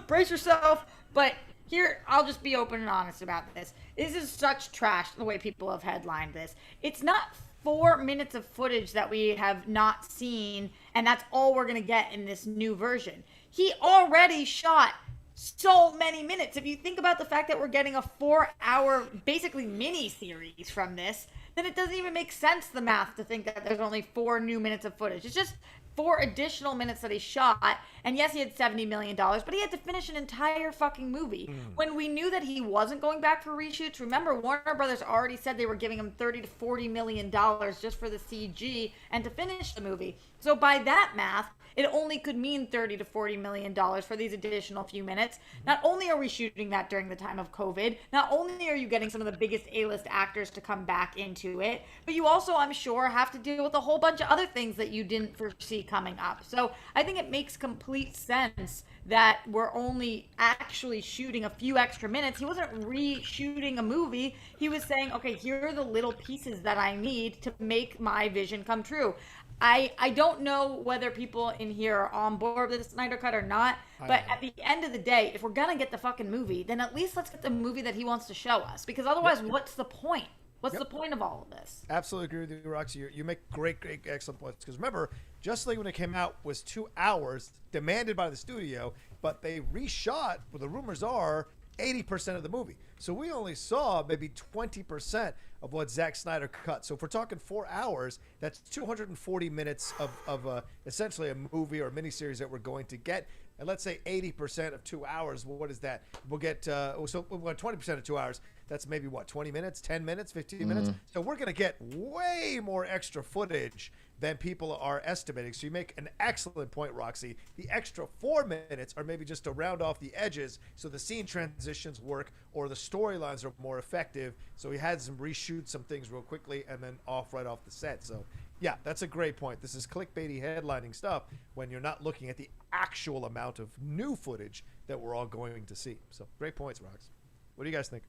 brace yourself. But here, I'll just be open and honest about this. This is such trash, the way people have headlined this. It's not 4 minutes of footage that we have not seen, and that's all we're going to get in this new version. He already shot so many minutes. If you think about the fact that we're getting a 4-hour, basically mini series from this, then it doesn't even make sense, the math, to think that there's only 4 new minutes of footage. It's just 4 additional minutes that he shot. And yes, he had $70 million, but he had to finish an entire fucking movie. When we knew that he wasn't going back for reshoots, remember, Warner Brothers already said they were giving him $30 to $40 million just for the CG and to finish the movie. So by that math, it only could mean $30 to $40 million for these additional few minutes. Not only are we shooting that during the time of COVID, not only are you getting some of the biggest A-list actors to come back into it, but you also, I'm sure, have to deal with a whole bunch of other things that you didn't foresee coming up. So I think it makes complete sense that we're only actually shooting a few extra minutes. He wasn't reshooting a movie. He was saying, okay, here are the little pieces that I need to make my vision come true. I don't know whether people in here are on board with the Snyder Cut or not, but at the end of the day, if we're going to get the fucking movie, then at least let's get the movie that he wants to show us. Because otherwise, what's the point? What's the point of all of this? Absolutely agree with you, Roxy. You make great, excellent points. Because remember, Justice League when it came out was 2 hours demanded by the studio, but they reshot, well, the rumors are, 80% of the movie. So we only saw maybe 20% of what Zack Snyder cut. So if we're talking 4 hours, that's 240 minutes of essentially a movie or a miniseries that we're going to get. And let's say 80% of 2 hours. Well, what is that? We'll get, so we'll get 20% of 2 hours. That's maybe what, 20 minutes, 10 minutes, 15 minutes? So we're going to get way more extra footage than people are estimating. So you make an excellent point, Roxy. The extra 4 minutes are maybe just to round off the edges so the scene transitions work or the storylines are more effective. So he had some reshoot some things real quickly and then right off the set. So yeah, that's a great point. This is clickbaity headlining stuff when you're not looking at the actual amount of new footage that we're all going to see. So great points, Rox. What do you guys think?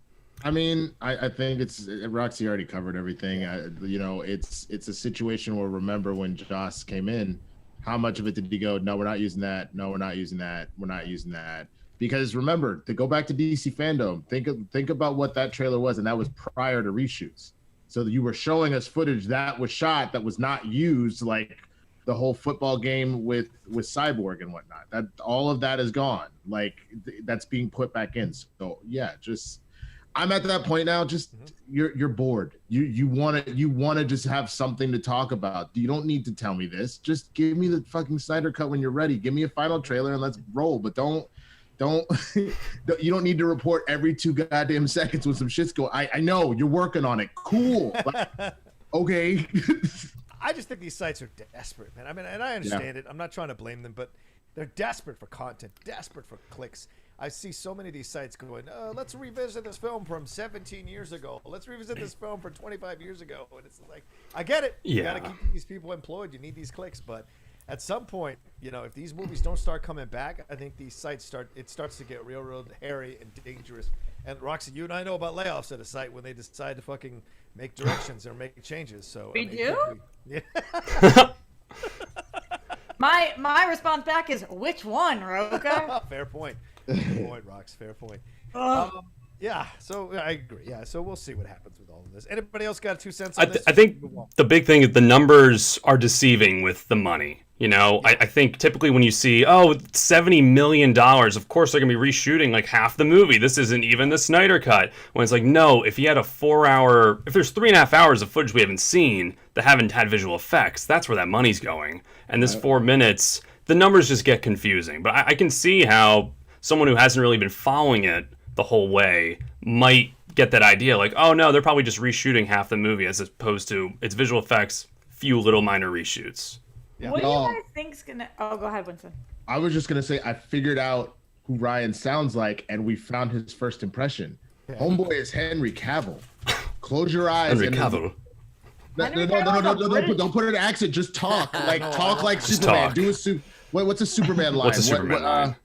I mean, I think it's Roxy already covered everything. It's a situation where, remember when Joss came in, how much of it did he go, no, we're not using that. No, we're not using that. We're not using that. Because remember, to go back to DC fandom, think about what that trailer was, and that was prior to reshoots. So you were showing us footage that was shot that was not used, like the whole football game with Cyborg and whatnot. That all of that is gone. Like that's being put back in. So yeah, I'm at that point now. Just you're bored. You want to just have something to talk about. You don't need to tell me this. Just give me the fucking Snyder Cut when you're ready. Give me a final trailer and let's roll. But don't you don't need to report every 2 goddamn seconds when some shit's going. I know you're working on it. Cool. Okay. I just think these sites are desperate, man. I mean, and I understand it. I'm not trying to blame them, but they're desperate for content, desperate for clicks. I see so many of these sites going, let's revisit this film from 17 years ago. Let's revisit this film from 25 years ago. And it's like, I get it. You got to keep these people employed. You need these clicks. But at some point, if these movies don't start coming back, I think these sites starts to get real hairy and dangerous. And Roxy, you and I know about layoffs at a site when they decide to fucking make directions or make changes. So we do? Yeah. My response back is, which one, Rocha? Fair point. Fair point, Rox. Fair point. Yeah, so I agree. Yeah, so we'll see what happens with all of this. Anybody else got 2 cents on this? I think the big thing is the numbers are deceiving with the money. I think typically when you see, $70 million, of course they're going to be reshooting like half the movie. This isn't even the Snyder Cut. When it's like, no, if you had a 4-hour, if there's 3.5 hours of footage we haven't seen that haven't had visual effects, that's where that money's going. And this 4 minutes, the numbers just get confusing. But I can see how someone who hasn't really been following it the whole way might get that idea, like, oh no, they're probably just reshooting half the movie as opposed to its visual effects, few little minor reshoots. Yeah. What do you guys think's gonna? Oh, go ahead, Winston. I was just gonna say I figured out who Ryan sounds like, and we found his first impression. Yeah. Homeboy is Henry Cavill. Close your eyes. Henry Cavill. No, don't put an accent. Just talk talk like Superman. Talk. Do a what's a Superman line? What's a Superman line?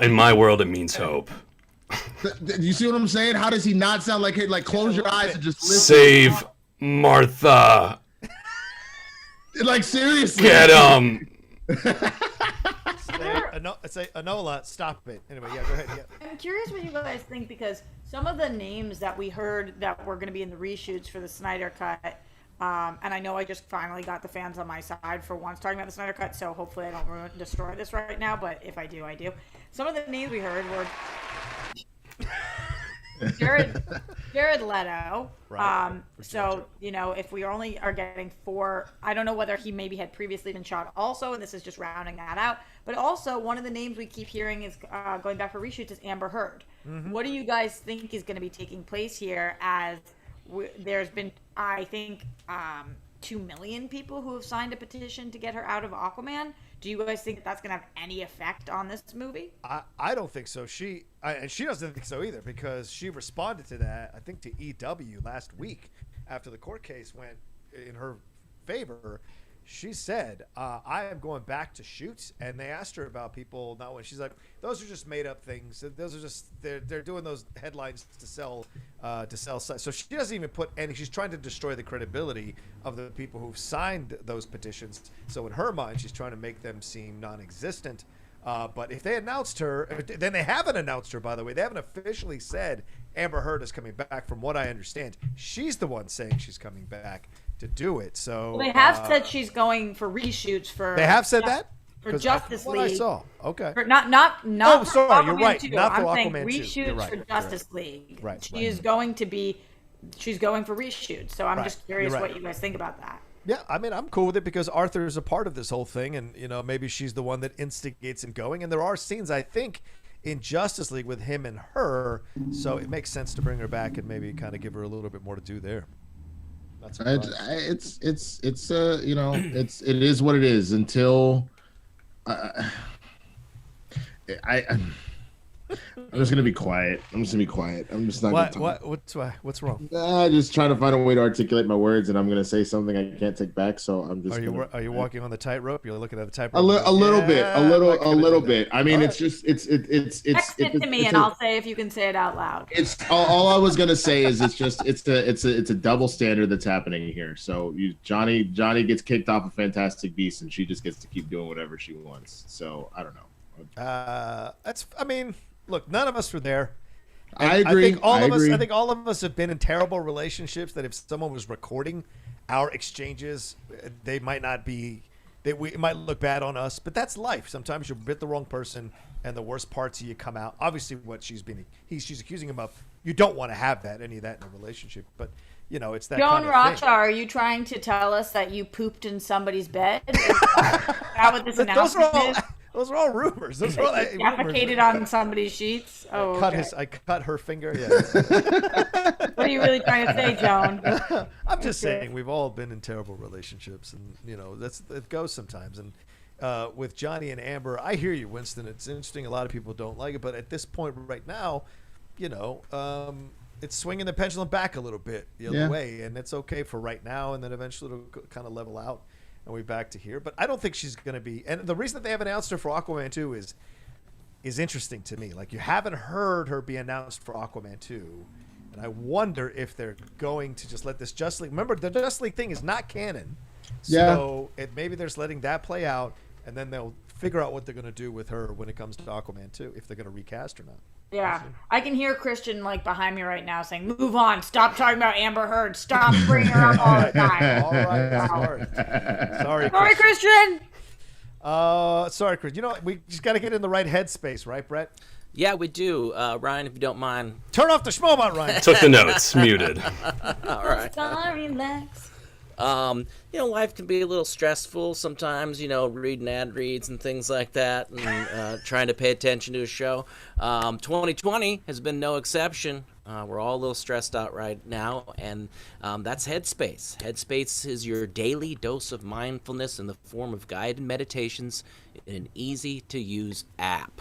In my world, it means hope. You see what I'm saying? How does he not sound like it? Like, close your eyes and just listen. Save Martha. Like, seriously. Get him. Say Enola, stop it. Anyway, yeah, go ahead. Yeah. I'm curious what you guys think, because some of the names that we heard that were going to be in the reshoots for the Snyder Cut, and I know I just finally got the fans on my side for once talking about the Snyder Cut, so hopefully I don't destroy this right now, but if I do, I do. Some of the names we heard were... Jared Leto. Right. So, if we only are getting 4, I don't know whether he maybe had previously been shot also, and this is just rounding that out. But also, one of the names we keep hearing is going back for reshoots is Amber Heard. Mm-hmm. What do you guys think is going to be taking place here? As there's been, I think, 2 million people who have signed a petition to get her out of Aquaman. Do you guys think that's going to have any effect on this movie? I don't think so. And she doesn't think so either, because she responded to that, I think, to EW last week after the court case went in her favor. She said, I am going back to shoot. And they asked her about people not when. She's like, those are just made up things. Those are just they're doing those headlines to sell So she doesn't even put any. She's trying to destroy the credibility of the people who've signed those petitions. So in her mind, she's trying to make them seem non-existent. But if they announced her, then they haven't announced her, by the way. They haven't officially said Amber Heard is coming back, from what I understand. She's the one saying she's coming back to do it. So they have said she's going for reshoots for. They have said that for Justice League. What I saw, okay. For not. Oh, sorry, you're right. 2. Not for I'm saying Aquaman 2. Reshoots Right. for Justice League. Right. She is going to be. She's going for reshoots. So I'm just curious right. what you guys think about that. Yeah, I mean, I'm cool with it because Arthur is a part of this whole thing, and maybe she's the one that instigates him going. And there are scenes, I think, in Justice League with him and her, so it makes sense to bring her back and maybe kind of give her a little bit more to do there. It is what it is until I'm just gonna be quiet. I'm just not. What's wrong? Just trying to find a way to articulate my words, and I'm gonna say something I can't take back. So I'm just. Are you walking on the tightrope? You're looking at the tightrope. A little bit. I mean, it's Text it to me, and I'll say if you can say it out loud. It's all I was gonna say is it's a double standard that's happening here. So Johnny gets kicked off of Fantastic Beasts, and she just gets to keep doing whatever she wants. So I don't know. Look, none of us were there. I agree. I think all of us have been in terrible relationships that if someone was recording our exchanges, they might not be. It might look bad on us, but that's life. Sometimes you're with the wrong person, and the worst parts of you come out. Obviously, what she's accusing him of, you don't want to have any of that in a relationship. But it's that. John kind of Rocha, thing. are you trying to tell us that you pooped in somebody's bed? Is that what this announcement is? Those are all rumors. Those are all defecated on somebody's sheets. Oh, I cut her finger. Yeah. What are you really trying to say, Joan? I'm just saying we've all been in terrible relationships, and it goes sometimes. And with Johnny and Amber, I hear you, Winston. It's interesting. A lot of people don't like it, but at this point right now, it's swinging the pendulum back a little bit the other way, and it's okay for right now, and then eventually it'll kind of level out. And we're back to here, but I don't think she's going to be. And the reason that they haven't announced her for Aquaman 2 is interesting to me. Like, you haven't heard her be announced for Aquaman 2, and I wonder if they're going to just let this Justice League. Remember, the Justice League thing is not canon, so maybe they're just letting that play out, and then they'll figure out what they're going to do with her when it comes to Aquaman 2, if they're going to recast or not. Yeah, I can hear Christian behind me right now saying, "Move on! Stop talking about Amber Heard! Stop bringing her up all the time!" All right, sorry, Christian. Sorry, Chris. We just got to get in the right headspace, right, Brett? Yeah, we do. Ryan, if you don't mind. Turn off the schmobot, Ryan. Took the notes, muted. All right. Sorry, Lex. Life can be a little stressful sometimes, reading ad reads and things like that, and trying to pay attention to a show. 2020 has been no exception. We're all a little stressed out right now, and that's Headspace. Headspace is your daily dose of mindfulness in the form of guided meditations in an easy-to-use app.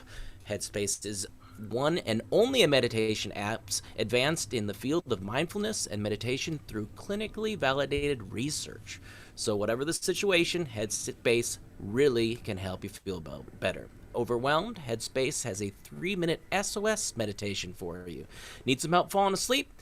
Headspace is one and only a meditation apps advanced in the field of mindfulness and meditation through clinically validated research. So whatever the situation, Headspace really can help you feel better. Overwhelmed? Headspace has a 3-minute SOS meditation for you. Need some help falling asleep?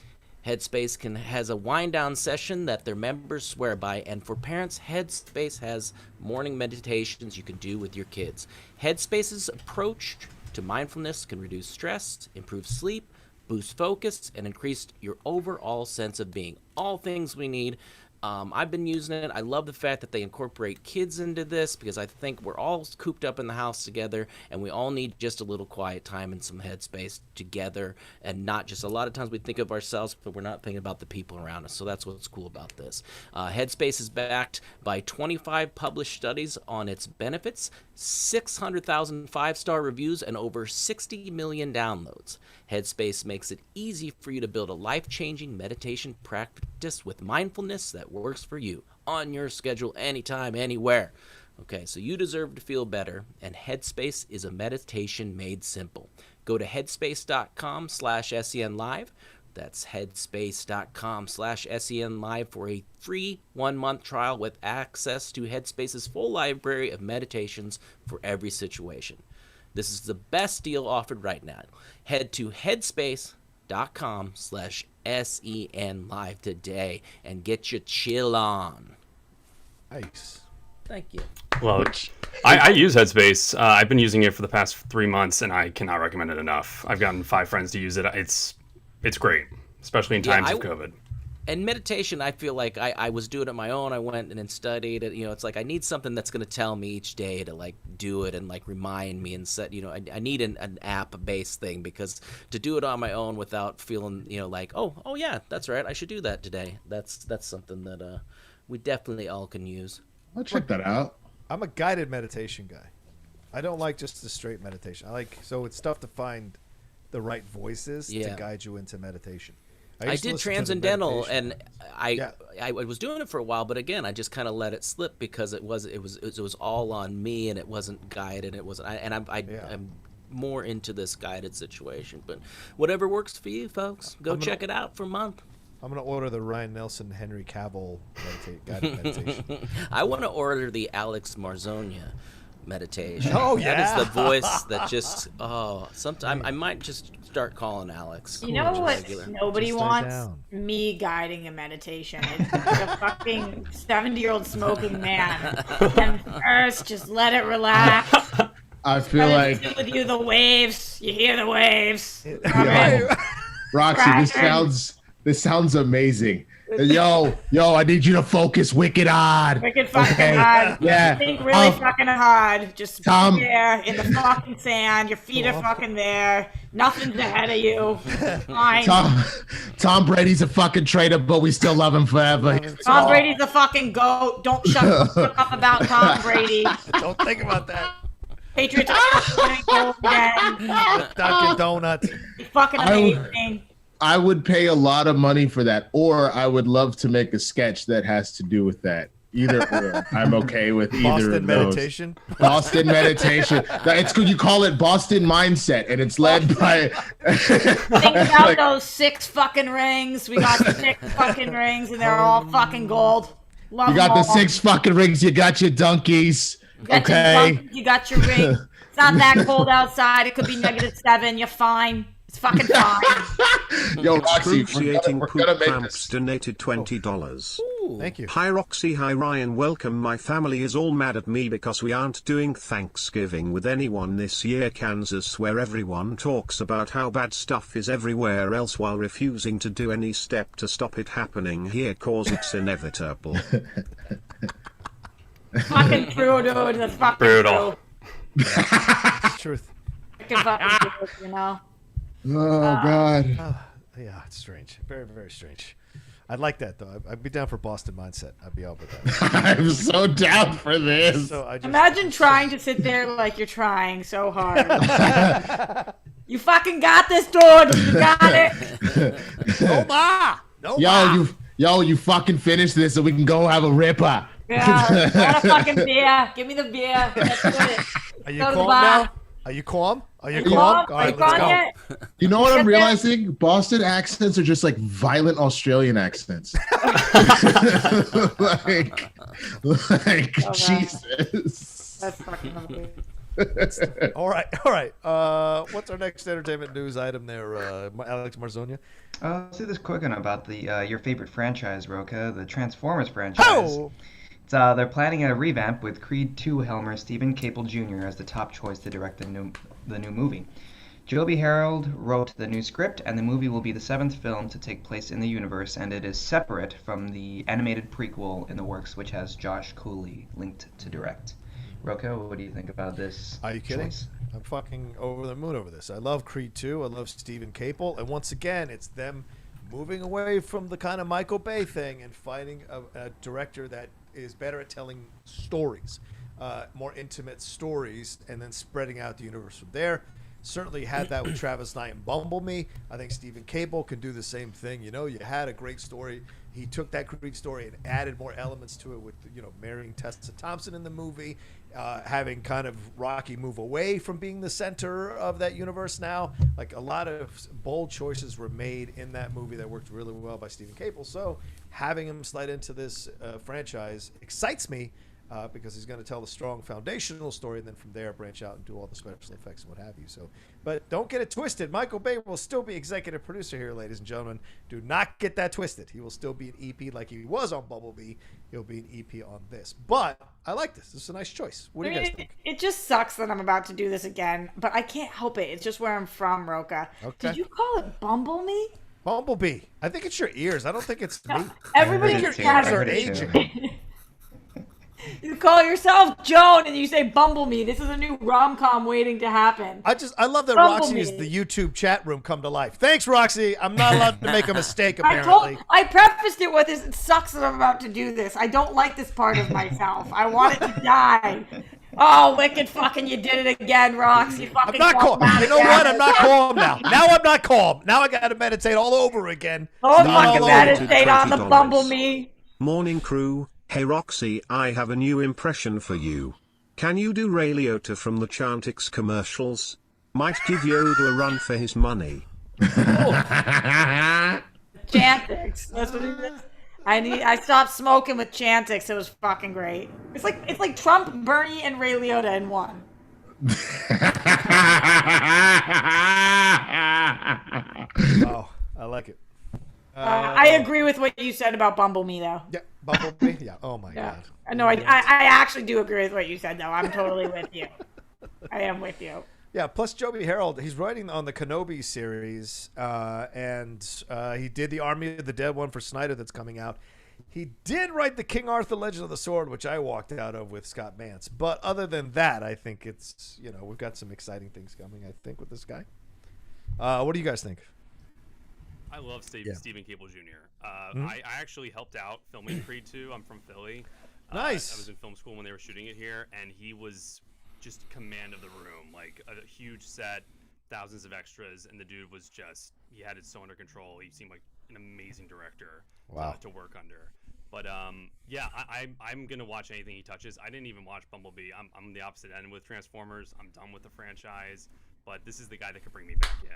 Headspace has a wind-down session that their members swear by, and for parents, Headspace has morning meditations you can do with your kids. Headspace's approach to mindfulness can reduce stress, improve sleep, boost focus, and increase your overall sense of being. All things we need I've been using it. I love the fact that they incorporate kids into this because I think we're all cooped up in the house together and we all need just a little quiet time and some headspace together, and not just a lot of times we think of ourselves, but we're not thinking about the people around us. So that's what's cool about this. Headspace is backed by 25 published studies on its benefits, 600,000 5-star reviews, and over 60 million downloads. Headspace makes it easy for you to build a life-changing meditation practice with mindfulness that works for you, on your schedule, anytime, anywhere. Okay, so you deserve to feel better, and Headspace is a meditation made simple. Go to headspace.com/SENlive. That's headspace.com/SENlive for a free 1-month trial with access to Headspace's full library of meditations for every situation. This is the best deal offered right now. Head to headspace.com/SENlive today and get your chill on. Nice. Thank you. Well, I use Headspace. I've been using it for the past 3 months, and I cannot recommend it enough. I've gotten 5 friends to use it. It's great, especially in times of COVID. And meditation, I feel like I was doing it on my own. I went and then studied it. It's like I need something that's going to tell me each day to like do it and like remind me and set. I need an app-based thing, because to do it on my own without feeling like oh yeah, that's right, I should do that today. That's something that we definitely all can use. I'll check that out. I'm a guided meditation guy. I don't like just the straight meditation. It's tough to find the right voices to guide you into meditation. I did Transcendental, and I was doing it for a while, but again, I just kind of let it slip because it was all on me, and it wasn't guided. I'm more into this guided situation. But whatever works for you, folks, check it out for a month. I'm gonna order the Ryan Nilsen, Henry Cavill guided meditation. I want to order the Alex Marzoña meditation. Oh yeah, that is the voice that just sometimes I might just start calling Alex. You know what? Nobody wants me guiding a meditation. It's a fucking 70-year-old smoking man. And first, just let it relax. I feel like with you the waves. You hear the waves. Roxy, this sounds amazing. Yo, I need you to focus wicked hard. Wicked fucking hard. Yeah. Think really fucking hard. Just Tom, be there in the fucking sand. Your feet are fucking there. Nothing's ahead of you. Fine. Tom Brady's a fucking traitor, but we still love him forever. Tom Brady's a fucking goat. Don't shut up about Tom Brady. Don't think about that. Patriots are fucking gold again. Dunkin' Donuts. He's fucking amazing. I would pay a lot of money for that, or I would love to make a sketch that has to do with that. Either or, I'm okay with either Boston of those. meditation. Boston meditation. It's good. You call it Boston mindset, and it's led by. Think about those 6 fucking rings. We got 6 fucking rings, and they're all fucking gold. Love you got them the all. 6 fucking rings. You got your donkeys. Your donkeys, you got your ring. It's not that cold outside. It could be -7. You're fine. It's fucking fine. Yo, Roxy, Excruciating we're poop gonna make cramps this. donated $20. Thank you. Hi Roxy, hi Ryan, welcome. My family is all mad at me because we aren't doing Thanksgiving with anyone this year. Kansas, where everyone talks about how bad stuff is everywhere else while refusing to do any step to stop it happening here, cause it's inevitable. Fucking true, dude. That's fucking Brutal. true. It's truth. Fucking true, you know. Oh God. Yeah, it's strange. Very, very strange. I'd like that though. I'd be down for Boston mindset. I'd be all with that. I'm so down for this. So Imagine trying to sit there like you're trying so hard. You fucking got this, dude. You got it. You fucking finish this so we can go have a ripper. Yeah, want a fucking beer? Give me the beer. Let's do it. Are you Go to the calm bar. now? Are you calm? Are you Are you calm? calm? All Are you right, let's calm go. yet? You know what I'm Get that? realizing? Boston accents are just like violent Australian accents. like Oh, Jesus. That's fucking amazing. All right. What's our next entertainment news item there, Alex Marzoña? Let's do this quick one about the your favorite franchise, Rocha, the Transformers franchise. Oh! They're planning a revamp with Creed II Helmer Stephen Caple Jr. as the top choice to direct the new movie. Joby Harold wrote the new script, and the movie will be the 7th film to take place in the universe, and it is separate from the animated prequel in the works, which has Josh Cooley linked to direct. Rocha, what do you think about this? Are you kidding? choice? I'm fucking over the moon over this. I love Creed 2. I love Stephen Caple. And once again, it's them moving away from the kind of Michael Bay thing and finding a director that is better at telling stories, more intimate stories, and then spreading out the universe from there. Certainly had that with Travis Knight and Bumblebee. I think Stephen Caple can do the same thing. You know, you had a great story. He took that Creed story and added more elements to it with, you know, marrying Tessa Thompson in the movie, having kind of Rocky move away from being the center of that universe now. Like, a lot of bold choices were made in that movie that worked really well by Stephen Caple. So having him slide into this franchise excites me. Because he's going to tell the strong foundational story and then from there branch out and do all the special effects and what have you. So, but don't get it twisted. Michael Bay will still be executive producer here, ladies and gentlemen. Do not get that twisted. He will still be an EP like he was on Bumblebee. He'll be an EP on this. But I like this. This is a nice choice. What do you guys think? It just sucks that I'm about to do this again, but I can't help it. It's just where I'm from, Rocha. Okay. Did you call it Bumblebee? Bumblebee. I think it's your ears. I don't think it's me. Everybody I gets heard it too. are I heard it too. aging. You call yourself Joan and you say Bumblebee. This is a new rom-com waiting to happen. I love that Roxy is the YouTube chat room come to life. Thanks, Roxy. I'm not allowed to make a mistake, apparently. I prefaced it with this. It sucks that I'm about to do this. I don't like this part of myself. I want it to die. Oh, wicked fucking, you did it again, Rox. You fucking I'm not calm. You know what? I'm not calm now. Now I'm not calm. Now I got to meditate all over again. Oh, fucking meditate on the Bumblebee. Morning crew. Hey Roxy, I have a new impression for you. Can you do Ray Liotta from the Chantix commercials? Might give Yoda a run for his money. Chantix. That's what it is. I stopped smoking with Chantix. It was fucking great. It's like Trump, Bernie, and Ray Liotta in one. Oh, I like it. I agree with what you said about Bumblebee, though. Yeah, Bumblebee. Yeah. Oh my God. No, I actually do agree with what you said, though. I'm totally with you. I am with you. Yeah. Plus, Joby Harold, he's writing on the Kenobi series, and he did the Army of the Dead one for Snyder that's coming out. He did write the King Arthur Legend of the Sword, which I walked out of with Scott Mance. But other than that, I think it's, you know, we've got some exciting things coming, I think, with this guy. What do you guys think? I love Stephen Cable Jr. I actually helped out filming Creed 2. I'm from Philly. Nice. I was in film school when they were shooting it here, and he was just command of the room. Like, a huge set, thousands of extras, and the dude was just, he had it so under control. He seemed like an amazing director to work under. But yeah, I'm gonna watch anything he touches. I didn't even watch Bumblebee. I'm the opposite end with Transformers. I'm done with the franchise. But this is the guy that could bring me back in.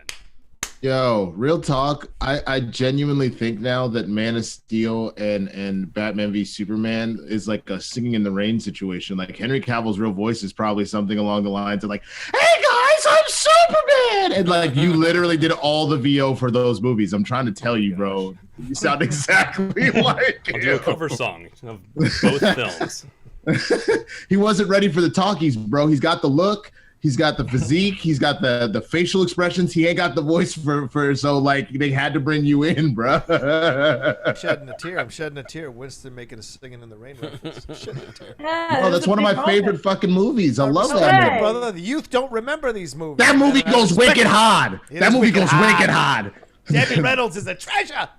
Yo, real talk. I genuinely think now that Man of Steel and Batman v Superman is like a Singing in the Rain situation. Like, Henry Cavill's real voice is probably something along the lines of like, "Hey guys, I'm Superman," and like you literally did all the VO for those movies. I'm trying to tell you, bro. You sound exactly like him. I'll do a cover song of both films. He wasn't ready for the talkies, bro. He's got the look. He's got the physique. He's got the facial expressions. He ain't got the voice for so like they had to bring you in, bro. I'm shedding a tear. Winston making a Singing in the Rain reference. I'm shedding a tear. Yeah, Oh, that's one of my favorite fucking movies. I love that movie. Brother, the youth don't remember these movies. That movie goes wicked hard. That movie goes wicked hard. Debbie Reynolds is a treasure.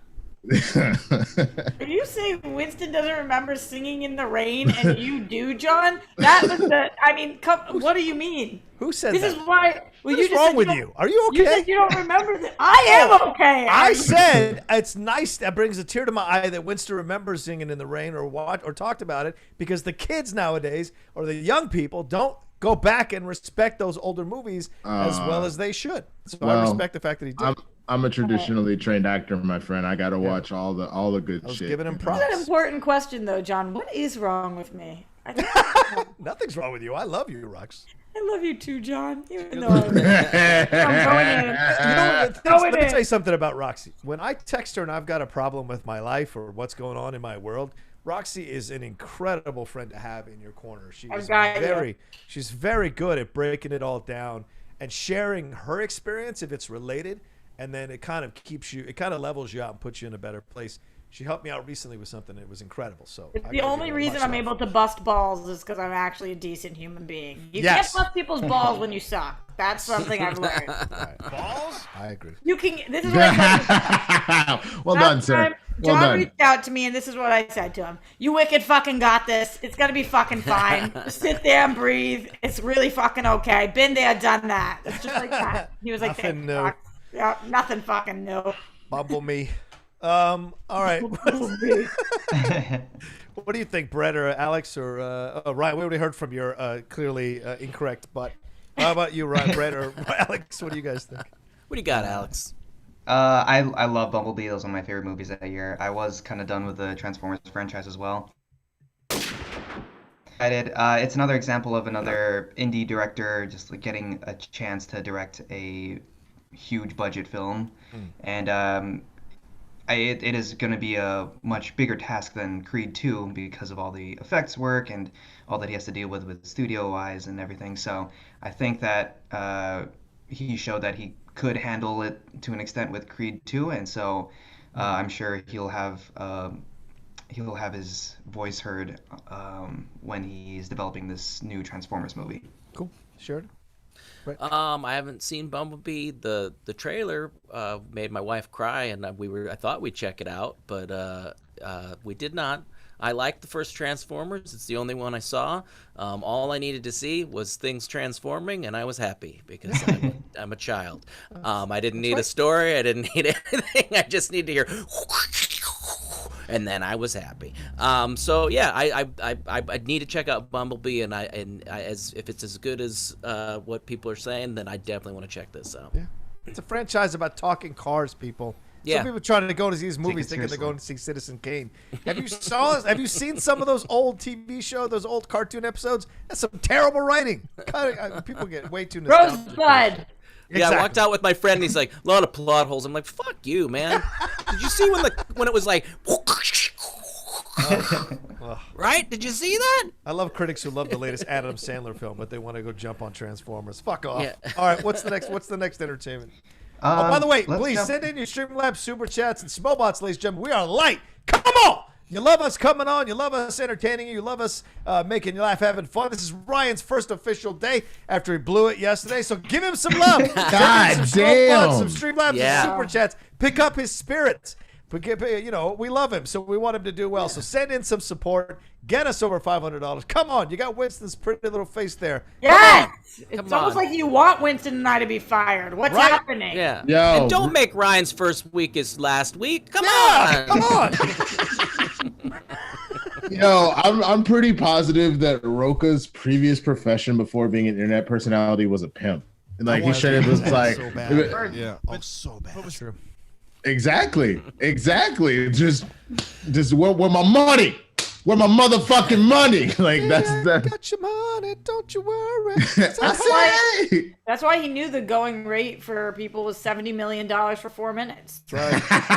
Are you saying Winston doesn't remember Singing in the Rain and you do, John? That was the. I mean, what do you mean? Who said this that? This is why. Well, What's wrong with you? Are you okay? You said you don't remember that. I am okay. I said it's nice. That brings a tear to my eye that Winston remembers Singing in the Rain or talked about it, because the kids nowadays or the young people don't go back and respect those older movies as well as they should. So I respect the fact that he did. I'm a traditionally trained actor, my friend. I got to watch all the good shit. Giving him props. That's an important question, though, John. What is wrong with me? Nothing's wrong with you. I love you, Rox. I love you too, John. Even though I'm going in. Let me tell you something about Roxy. When I text her and I've got a problem with my life or what's going on in my world, Roxy is an incredible friend to have in your corner. She's very good at breaking it all down. and sharing her experience if it's related, and then it kind of levels you out and puts you in a better place. She helped me out recently with something that was incredible. So the only reason I'm able to bust balls is because I'm actually a decent human being. You Yes. can't bust people's balls when you suck. That's something I've learned. Right. Balls? I agree. You can. This is what I said. Well done, sir. Well John done. reached out to me, and this is what I said to him: "You wicked fucking got this. It's gonna be fucking fine. Just sit there and breathe. It's really fucking okay. Been there, done that. It's just like that." He was like, Nothing new. Yeah, nothing fucking new. Bumble me. All right. What do you think, Brett or Alex or Ryan? We already heard from your clearly incorrect, but how about you, Ryan, Brett or Alex? What do you guys think? What do you got, Alex? I love Bumblebee. Those are my favorite movies that year. I was kind of done with the Transformers franchise as well. It's another example of another indie director just like getting a chance to direct a huge budget film, and it is going to be a much bigger task than Creed 2 because of all the effects work and all that he has to deal with studio-wise and everything. So I think that he showed that he could handle it to an extent with Creed 2, and so I'm sure he'll have his voice heard when he's developing this new Transformers movie. Cool. Sheridan? Right. I haven't seen Bumblebee. The trailer made my wife cry, and I thought we'd check it out, but we did not. I liked the first Transformers. It's the only one I saw. All I needed to see was things transforming, and I was happy because I'm a child. I didn't need a story. I didn't need anything. I just need to hear, and then I was happy. So yeah, I need to check out Bumblebee, and as if it's as good as what people are saying, then I definitely want to check this out. Yeah, it's a franchise about talking cars, people. Yeah. Some people trying to go to these movies thinking they're going to see Citizen Kane. Have you seen some of those old TV shows, those old cartoon episodes? That's some terrible writing. People get way too nostalgic. Rosebud. Yeah, I walked out with my friend, and he's like, a lot of plot holes. I'm like, fuck you, man. Did you see when it was like, right? Did you see that? I love critics who love the latest Adam Sandler film, but they want to go jump on Transformers. Fuck off. Yeah. All right, what's the next entertainment? By the way, please send in your Streamlabs super chats and Smobots, ladies and gentlemen. We are light. Come on! You love us coming on. You love us entertaining you. You love us making you laugh, having fun. This is Ryan's first official day after he blew it yesterday. So give him some love. God damn. Some Streamlabs and super chats. Pick up his spirits. You know, we love him, so we want him to do well. So send in some support. Get us over $500. Come on. You got Winston's pretty little face there. Yes! It's almost like you want Winston and I to be fired. What's happening? Yeah. Yo. And don't make Ryan's first week his last week. Come on. Come on. Yo, I'm pretty positive that Rocha's previous profession before being an internet personality was a pimp. And like he straight up was like, so bad. Yeah. So bad. That was true. Exactly. Just where my money? Where my motherfucking money? Like that's Got your money, don't you worry. That's why he knew the going rate for people was $70 million for 4 minutes. That's right.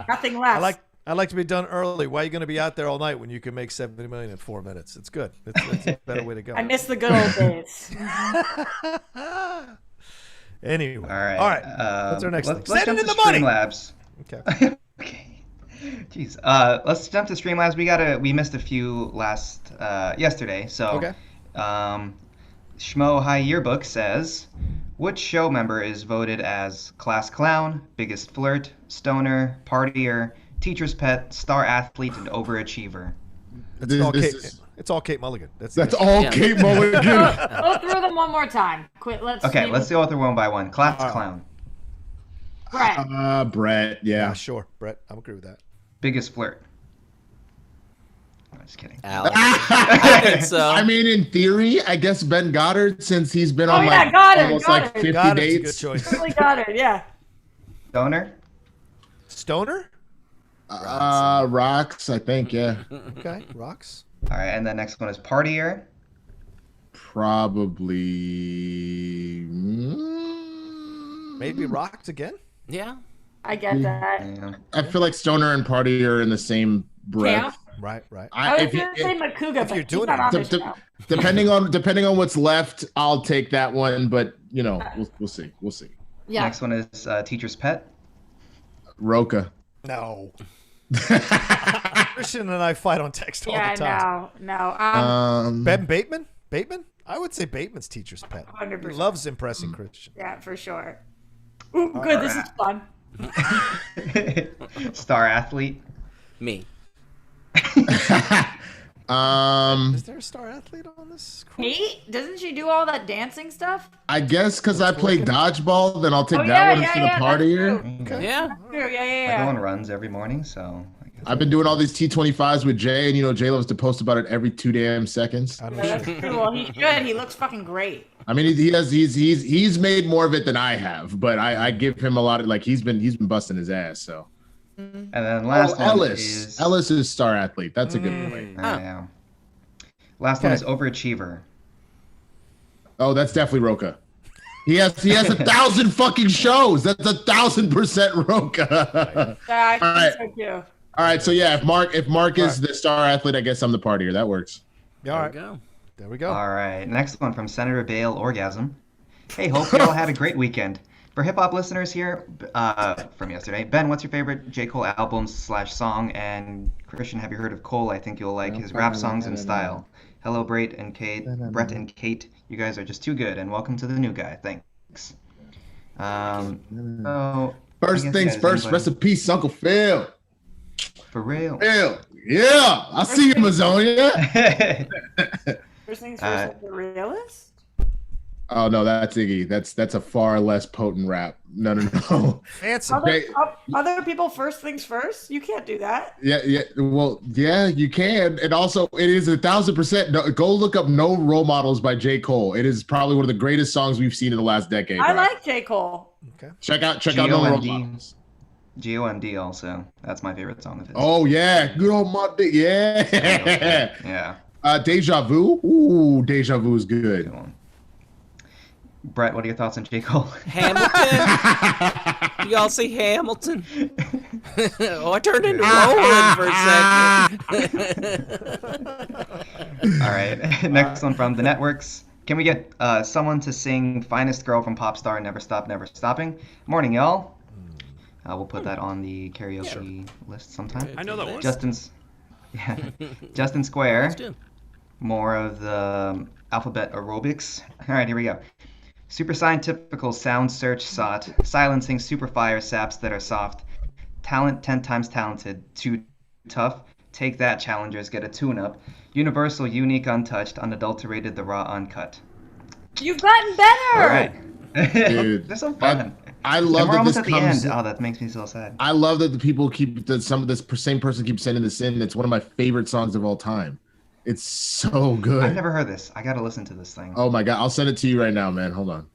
Nothing less. I like to be done early. Why are you going to be out there all night when you can make $70 million in 4 minutes? It's good. It's a better way to go. I miss the good old days. Anyway. All right. What's our next thing? Let's Send jump it in to the money. Streamlabs. Okay. Okay. Jeez. Let's jump to Streamlabs. We missed a few yesterday. So, Okay. Schmo High Yearbook says, which show member is voted as class clown, biggest flirt, stoner, partier, teacher's pet, star athlete, and overachiever? It's all Kate Mulligan. That's all Kate Mulligan. Go through them one more time. Let's go through one by one. Class clown. Brett. Brett, yeah. Sure. Brett, I agree with that. Biggest flirt. I'm just kidding. Alex. I think so. I mean, in theory, I guess Ben Goddard, since he's been on almost 50 Goddard's dates. A good choice. Really Goddard, yeah. Stoner? Stoner? Rox, I think, yeah. Okay, Rox. All right, and the next one is partier. Probably. Maybe Rox again? Yeah. I get that. Yeah. I feel like stoner and party are in the same breath. Right. I was going to say Makuga, but he's not on this show. Depending on what's left, I'll take that one. But we'll see. Yeah. Next one is Teacher's Pet. Rocha. No. Christian and I fight on text all the time. No. Ben Bateman? I would say Bateman's Teacher's Pet. 100%. He loves impressing Christian. Yeah, for sure. Ooh, good. This is fun. Star athlete. Me. Is there a star athlete on this? Kate? Doesn't she do all that dancing stuff? I guess because I play dodgeball, then I'll take that one for the partier. Okay. Yeah. Yeah. I go on runs every morning, so. I've been doing all these T25s with Jay, and Jay loves to post about it every 2 damn seconds. That's true. Well, he should. He looks fucking great. I mean, he's made more of it than I have, but I give him a lot of he's been busting his ass. So. And then last one Ellis. Ellis is star athlete. That's a good point. Yeah. Last one is overachiever. Oh, that's definitely Rocha. He has 1,000 fucking shows. That's 1,000% Rocha. Yeah, I think so too. All right, so yeah, if Mark is the star athlete, I guess I'm the partier. That works. All right. There we go. All right. Next one from Senator Bale Orgasm. Hey, hope you all had a great weekend. For hip-hop listeners here from yesterday, Ben, what's your favorite J. Cole album/song? And Christian, have you heard of Cole? I think you'll like his rap songs and style. Hello, Brett and Kate. You guys are just too good, and welcome to the new guy. Thanks. First things first, rest in peace, Uncle Phil. For real. Phil. Yeah, I see you, Marzoña. First things first, the realist? Oh no, that's Iggy. That's a far less potent rap. No. Fancy. Other people first things first? You can't do that. Yeah. Well, yeah, you can. And also, it is 1,000%. Go look up "No Role Models" by J. Cole. It is probably one of the greatest songs we've seen in the last decade. I like J. Cole. Okay. Check out "No Role Models." GOMD also. That's my favorite song of his. Oh yeah, good old my dick. Yeah. Yeah. Deja Vu. Ooh, Deja Vu is good. Good one. Brett, what are your thoughts on J. Cole? Hamilton. Y'all see Hamilton? I turned into Roland for a second. All right. Next one from the networks. Can we get someone to sing "Finest Girl" from Popstar Never Stop, Never Stopping? Morning, y'all. We'll put that on the karaoke list sometime. I know that one. Justin Square. More of the alphabet aerobics. All right, here we go. Super scientifical sound search sought. Silencing super fire saps that are soft. Talent 10 times talented. Too tough. Take that, challengers. Get a tune-up. Universal, unique, untouched, unadulterated, the raw, uncut. You've gotten better. All right. Dude, they're so fun. I love we're that almost this at the comes. end. Oh, that makes me so sad. I love that the people keep that some of this same person keeps sending this in. It's one of my favorite songs of all time. It's so good. I've never heard this. I gotta listen to this thing. Oh my god, I'll send it to you right now, man. Hold on.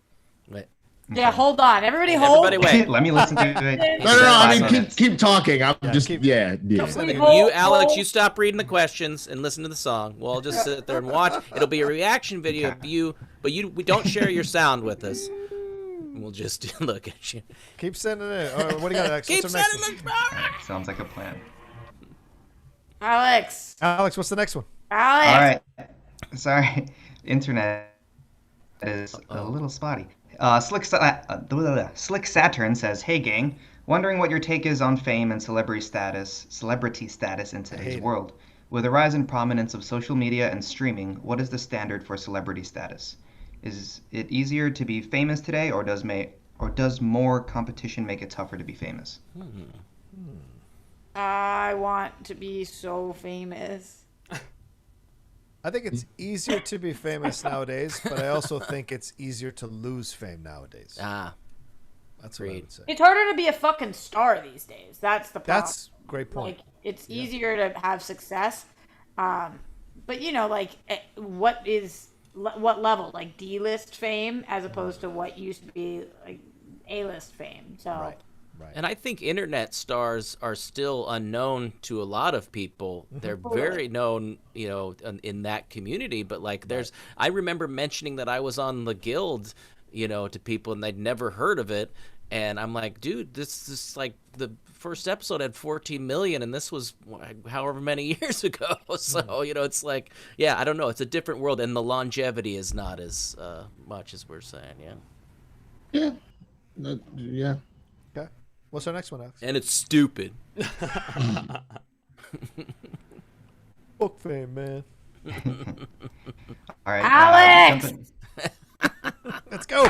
Wait. Yeah, hold on. Everybody hold. Everybody wait. Let me listen to it. No. I mean, keep talking. I'm just yeah. You, Alex, you stop reading the questions and listen to the song. We'll just sit there and watch. It'll be a reaction video of you, but we don't share your sound with us. We'll just look at you. Keep sending it. What do you got next? Keep sending it. Sounds like a plan. Alex, what's the next one? Alex. All right. Sorry. Internet is a little spotty. Slick Saturn says, "Hey gang, wondering what your take is on fame and celebrity status in today's world. With the rise in prominence of social media and streaming, what is the standard for celebrity status? Is it easier to be famous today, or does more competition make it tougher to be famous?" I want to be so famous. I think it's easier to be famous nowadays, but I also think it's easier to lose fame nowadays. That's what I would say. It's harder to be a fucking star these days. That's the problem. That's a great point. Like, it's easier to have success, but what level? Like D-list fame as opposed to what used to be like A-list fame. So. Right. And I think internet stars are still unknown to a lot of people. They're very known, in that community. But I remember mentioning that I was on the Guild, to people, and they'd never heard of it. And I'm like, dude, this is like the first episode had 14 million, and this was however many years ago. So it's like, yeah, I don't know. It's a different world, and the longevity is not as much as we're saying. Yeah. Yeah. Okay. What's our next one, Alex? And it's stupid. Book fame, man. All right, Alex! Let's go.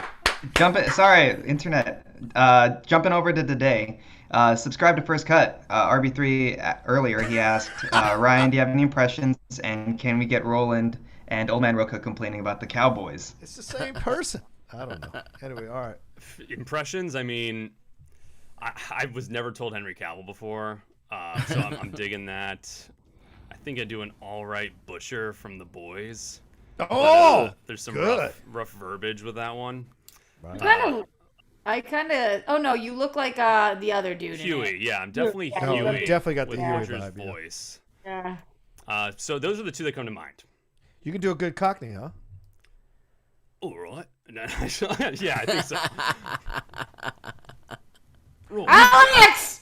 Sorry, internet. Jumping over to today. Subscribe to First Cut. RB3 earlier he asked, Ryan, do you have any impressions? And can we get Roland and Old Man Rocha complaining about the Cowboys? It's the same person. I don't know. Anyway, all right. Impressions. I mean, I was never told Henry Cavill before, so I'm digging that. I think I do an all right Busher from The Boys. Oh, there's some good. rough verbiage with that one. Right. Oh no, you look like the other dude. Huey, yeah, I'm definitely Yeah, Huey. No, you definitely got the with Huey Roger's vibe, yeah. voice. Yeah. So those are the two that come to mind. You can do a good Cockney, huh? All right. Yeah, I think so. Alex!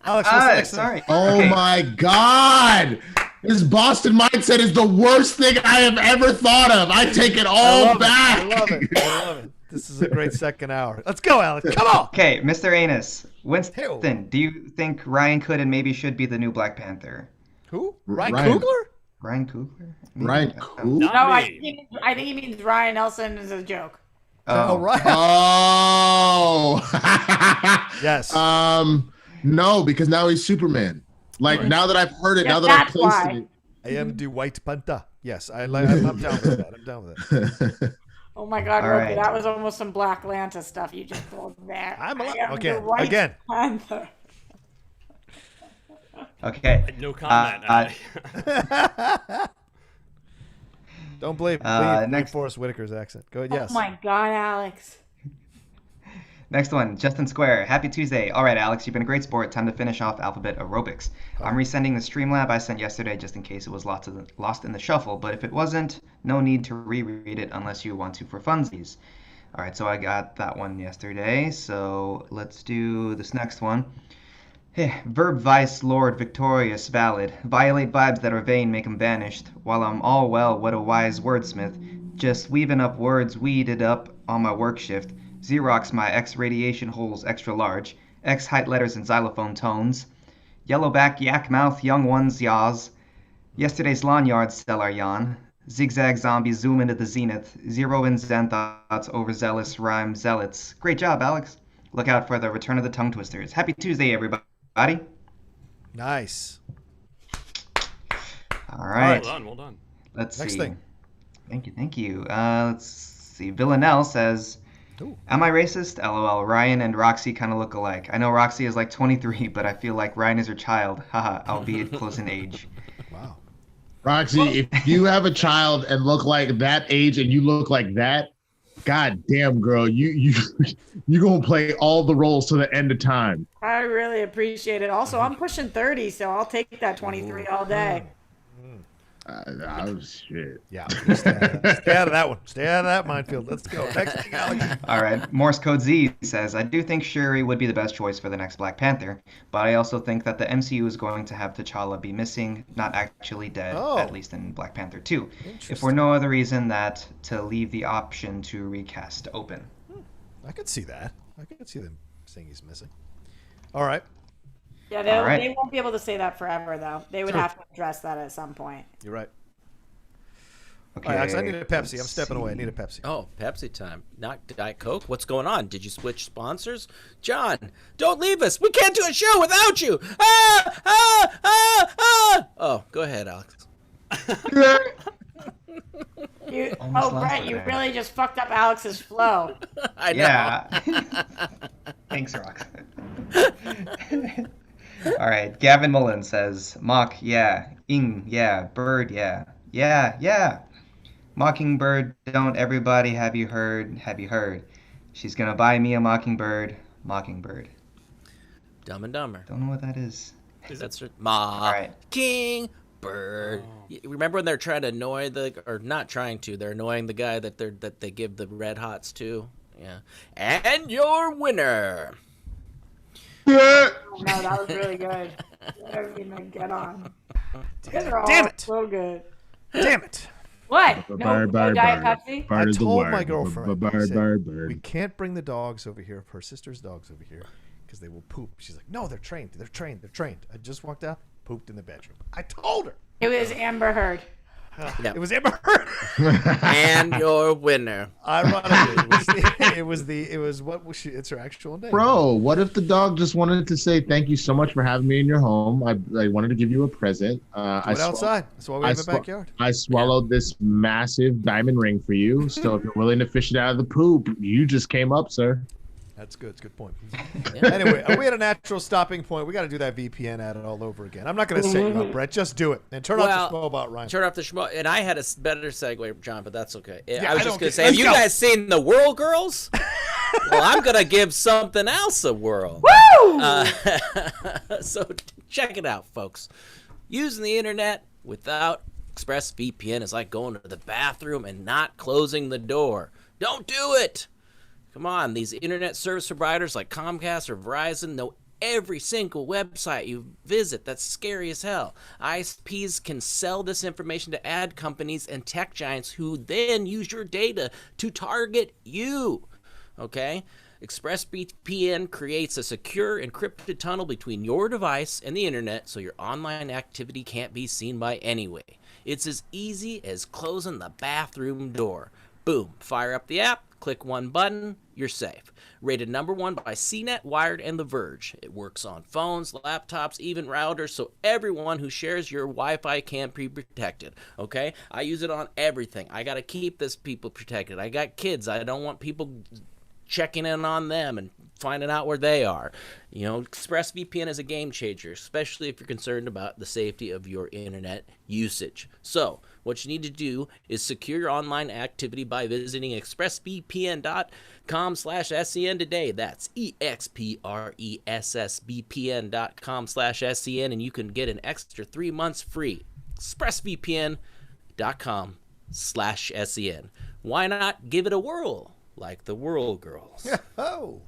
Alex, what's the next thing? Sorry. Oh Okay. my God! This Boston mindset is the worst thing I have ever thought of. I take it all back. I love it. I love it. This is a great second hour. Let's go, Alex. Come on. Okay, Mr. Anus. Winston, Hey-o. do you think Ryan could and maybe should be the new Black Panther? Who? Ryan Ryan. Coogler? Ryan Coogler? Ryan Coogler? Not No, me. I think he means Ryan Nelson is a joke. Oh, right. Oh. Yes. No, because now he's Superman. Like now that I've heard it, Yeah, now that I've that's placed why. it. I am the White Panther. Yes, I'm down with that. I'm down with that. Oh my God, All Roby, right. that was almost some Black Lanta stuff you just pulled there. I'm I alive. am Okay, the White again. Panther. Okay. No comment. Don't blame next- Forrest Whitaker's accent. Go ahead. Yes. Oh my God, Alex. Next one, Justin Square. Happy Tuesday. All right, Alex, you've been a great sport. Time to finish off alphabet aerobics. I'm resending the Streamlab I sent yesterday just in case it was lost in the shuffle, but if it wasn't, no need to reread it unless you want to for funsies. All right, so I got that one yesterday, so let's do this next one. Verb vice, lord, victorious, valid. Violate vibes that are vain, make 'em banished. While I'm all well, what a wise wordsmith. Just weaving up words weeded up on my work shift. Xerox my X radiation holes extra large. X height letters and xylophone tones. Yellowback, yak mouth, young ones, yaws. Yesterday's lawn yard sell our yawn. Zigzag zombies zoom into the zenith. Zero in zen thoughts, overzealous rhyme zealots. Great job, Alex. Look out for the return of the tongue twisters. Happy Tuesday, everybody. Nice. All right. Well done. Let's Next see. thing. Thank you. Let's see. Villanelle says, Ooh. am I racist? LOL. Ryan and Roxy kind of look alike. I know Roxy is like 23, but I feel like Ryan is her child. Haha, albeit close in age. Wow. Roxy, if you have a child and look like that age and you look like that, God damn, girl, you gonna play all the roles to the end of time. I really appreciate it. Also, I'm pushing 30, so I'll take that 23 all day. Oh shit. Yeah. Stay out of that one. Stay out of that minefield. Let's go. Next thing, Alex. All right. Morse Code Z says, I do think Shuri would be the best choice for the next Black Panther, but I also think that the MCU is going to have T'Challa be missing, not actually dead, Oh. at least in Black Panther 2. If Interesting. for no other reason that to leave the option to recast open. I could see that. I could see them saying he's missing. All right. Yeah, All right. they won't be able to say that forever, though. They would have to address that at some point. You're right. Okay. All right, Alex, I need a Pepsi. I'm let's stepping away. I see. need a Pepsi. Oh, Pepsi time. Not Diet Coke. What's going on? Did you switch sponsors? John, don't leave us. We can't do a show without you. Oh, go ahead, Alex. Almost lost Brett, it you there. really just fucked up Alex's flow. I know. Yeah. Thanks, Rox. All right. Gavin Mullen says, Mock, yeah. Ing, yeah. Bird, yeah. Yeah. Mockingbird, don't everybody have you heard? Have you heard? She's gonna buy me a mockingbird. Mockingbird. Dumb and Dumber. Don't know what that is. That's right. Ma. right. King. Bird. Remember when they're trying to annoy they're annoying the guy that they give the red hots to Yeah. And your winner. Oh, no, that was really good. Get on. Damn it! So good. Damn it! What? No Diet Pepsi? I told my girlfriend, I said, we can't bring the dogs over here, her sister's dogs over here, because they will poop. She's like, no, they're trained. They're trained. They're trained. I just walked out, pooped in the bedroom. I told her. It was Amber Heard. Yep. It was Amber Heard. And your winner. Ironically, it's her actual name. Bro, what if the dog just wanted to say thank you so much for having me in your home? I wanted to give you a present. Outside. That's why we have a backyard. I swallowed this massive diamond ring for you. So if you're willing to fish it out of the poop, you just came up, sir. That's good. It's a good point. Anyway, are we at a natural stopping point? We got to do that VPN ad all over again. I'm not going to set you up, Brett. Just do it. And turn off the Schmobot, Ryan. Turn off the Schmo. And I had a better segue, John, but that's okay. I was just going to say, have you guys seen The Whirl Girls? Well, I'm going to give something else a whirl. Woo! So check it out, folks. Using the internet without ExpressVPN is like going to the bathroom and not closing the door. Don't do it. Come on, these internet service providers like Comcast or Verizon know every single website you visit. That's scary as hell. ISPs can sell this information to ad companies and tech giants who then use your data to target you. Okay? ExpressVPN creates a secure encrypted tunnel between your device and the internet so your online activity can't be seen by anyone. It's as easy as closing the bathroom door. Boom. Fire up the app. Click one button, you're safe. Rated #1 by CNET, Wired, and The Verge. It works on phones, laptops, even routers, so everyone who shares your Wi-Fi can be protected, okay? I use it on everything. I got to keep this people protected. I got kids. I don't want people checking in on them and finding out where they are. You know, ExpressVPN is a game changer, especially if you're concerned about the safety of your internet usage. So, what you need to do is secure your online activity by visiting expressvpn.com/SEN today. That's expressvpn.com/SEN, and you can get an extra 3 months free. expressvpn.com/SEN. Why not give it a whirl like the Whirl Girls? Oh.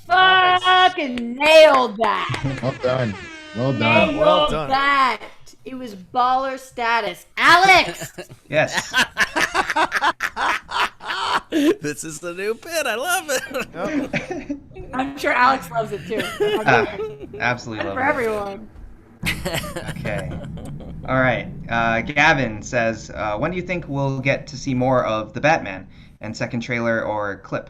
Fucking nailed that. Well done. Well done. Nailed that. It was baller status. Alex! Yes. This is the new bit. I love it. I'm sure Alex loves it too. Absolutely love for it. everyone. Okay. All right. Gavin says, when do you think we'll get to see more of the Batman? And second trailer or clip.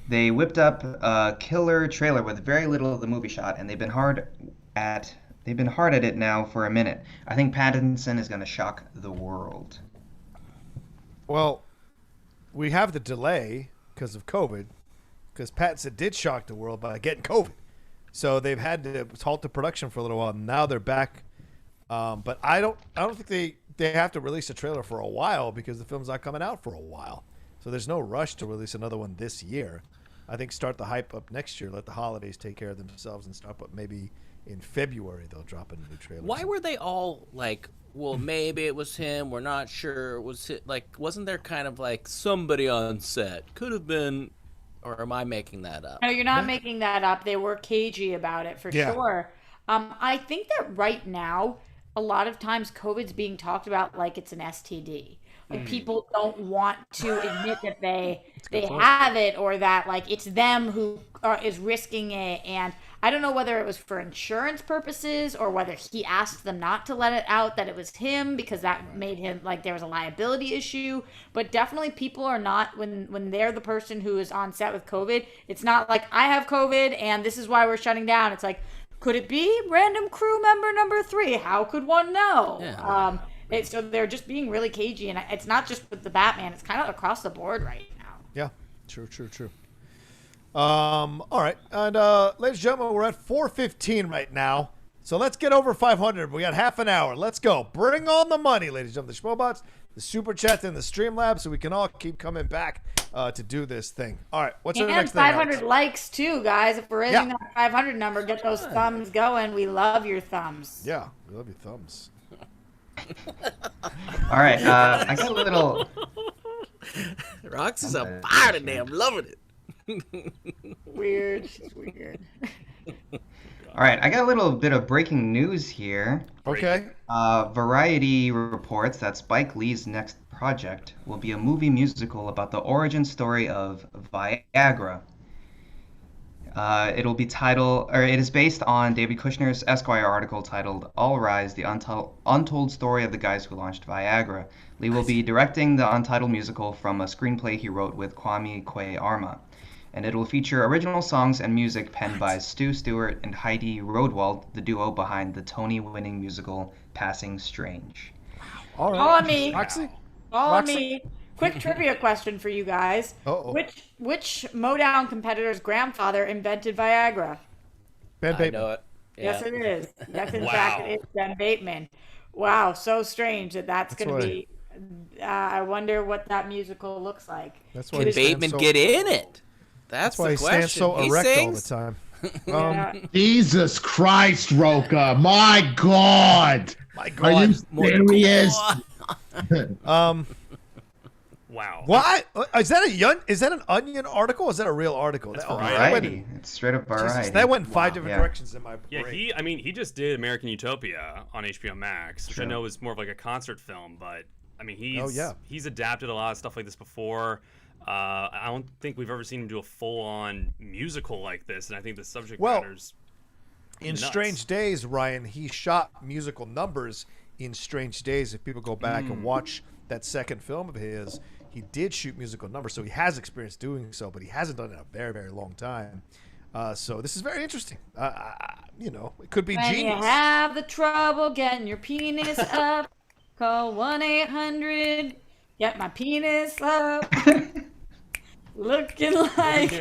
They whipped up a killer trailer with very little of the movie shot, and they've been hard at it now for a minute. I think Pattinson is going to shock the world. Well, we have the delay because of COVID, because Pattinson did shock the world by getting COVID. So they've had to halt the production for a little while. Now they're back. But I don't think they have to release a trailer for a while because the film's not coming out for a while. So there's no rush to release another one this year. I think start the hype up next year. Let the holidays take care of themselves and start up maybe in February they'll drop a new trailer. Why were they all like, well, maybe it was him, we're not sure, was it like, wasn't there kind of like somebody on set? Could have been, or am I making that up? No, you're not making that up. They were cagey about it for sure. I think that right now, a lot of times COVID's being talked about like it's an STD. Like people don't want to admit that they have it, or that like it's them who is risking it. And I don't know whether it was for insurance purposes or whether he asked them not to let it out that it was him because that made him like there was a liability issue. But definitely people are not, when they're the person who is on set with COVID, it's not like I have COVID and this is why we're shutting down. It's like, could it be random crew member number 3? How could one know? Yeah. So they're just being really cagey, and it's not just with the Batman. It's kind of across the board right now. Yeah, true. All right, and ladies and gentlemen, we're at 4:15 right now. So let's get over 500. We got half an hour. Let's go. Bring on the money, ladies and gentlemen. The Schmobots, the Super Chats, and the Streamlabs, so we can all keep coming back to do this thing. All right, what's the next thing? 500 likes, too, guys. If we're hitting that 500 number, get those thumbs going. We love your thumbs. Yeah, we love your thumbs. All right, I got a little... Roxy's on fire today. I'm loving it. Weird. She's weird. All right, I got a little bit of breaking news here. Okay. Variety reports that Spike Lee's next project will be a movie musical about the origin story of Viagra. It is based on David Kushner's Esquire article titled "All Rise: The Untold Story of the Guys Who Launched Viagra." Lee will be directing the untitled musical from a screenplay he wrote with Kwame Kwei-Armah, and it will feature original songs and music penned by Stu Stewart and Heidi Rodewald, the duo behind the Tony-winning musical Passing Strange. All right. All on me. Roxy? All on Roxy? me. Quick trivia question for you guys. Uh-oh. Which Motown competitor's grandfather invented Viagra? Ben I Bateman. know it. Yes, Yeah. it is. Yes, in Wow. fact, it is Ben Bateman. Wow, so strange that's That's going why- to be. I wonder what that musical looks like. That's why Can he stands Bateman so, get in it? That's That's why the he stands question. so He erect sings? all the time. Yeah. Jesus Christ, Rocha. My God. My Are you serious? Wow. What? Is that an Onion article? Or is that a real article? That's That- Variety. that went- Variety. It's straight up Variety. Jesus, that went in 5 different Yeah. directions in my Yeah, brain. he just did American Utopia on HBO Max, which I True. know is more of like a concert film, but I mean yeah. he's adapted a lot of stuff like this before. I don't think we've ever seen him do a full-on musical like this, and I think the subject Well, matter's In nuts. Strange Days, Ryan, he shot musical numbers in Strange Days. If people go back and watch that second film of his, he did shoot musical numbers, so he has experience doing so, but he hasn't done it in a very, very long time. So this is very interesting. It could be When genius. you have the trouble getting your penis up, call 1-800. Get my penis up. Looking like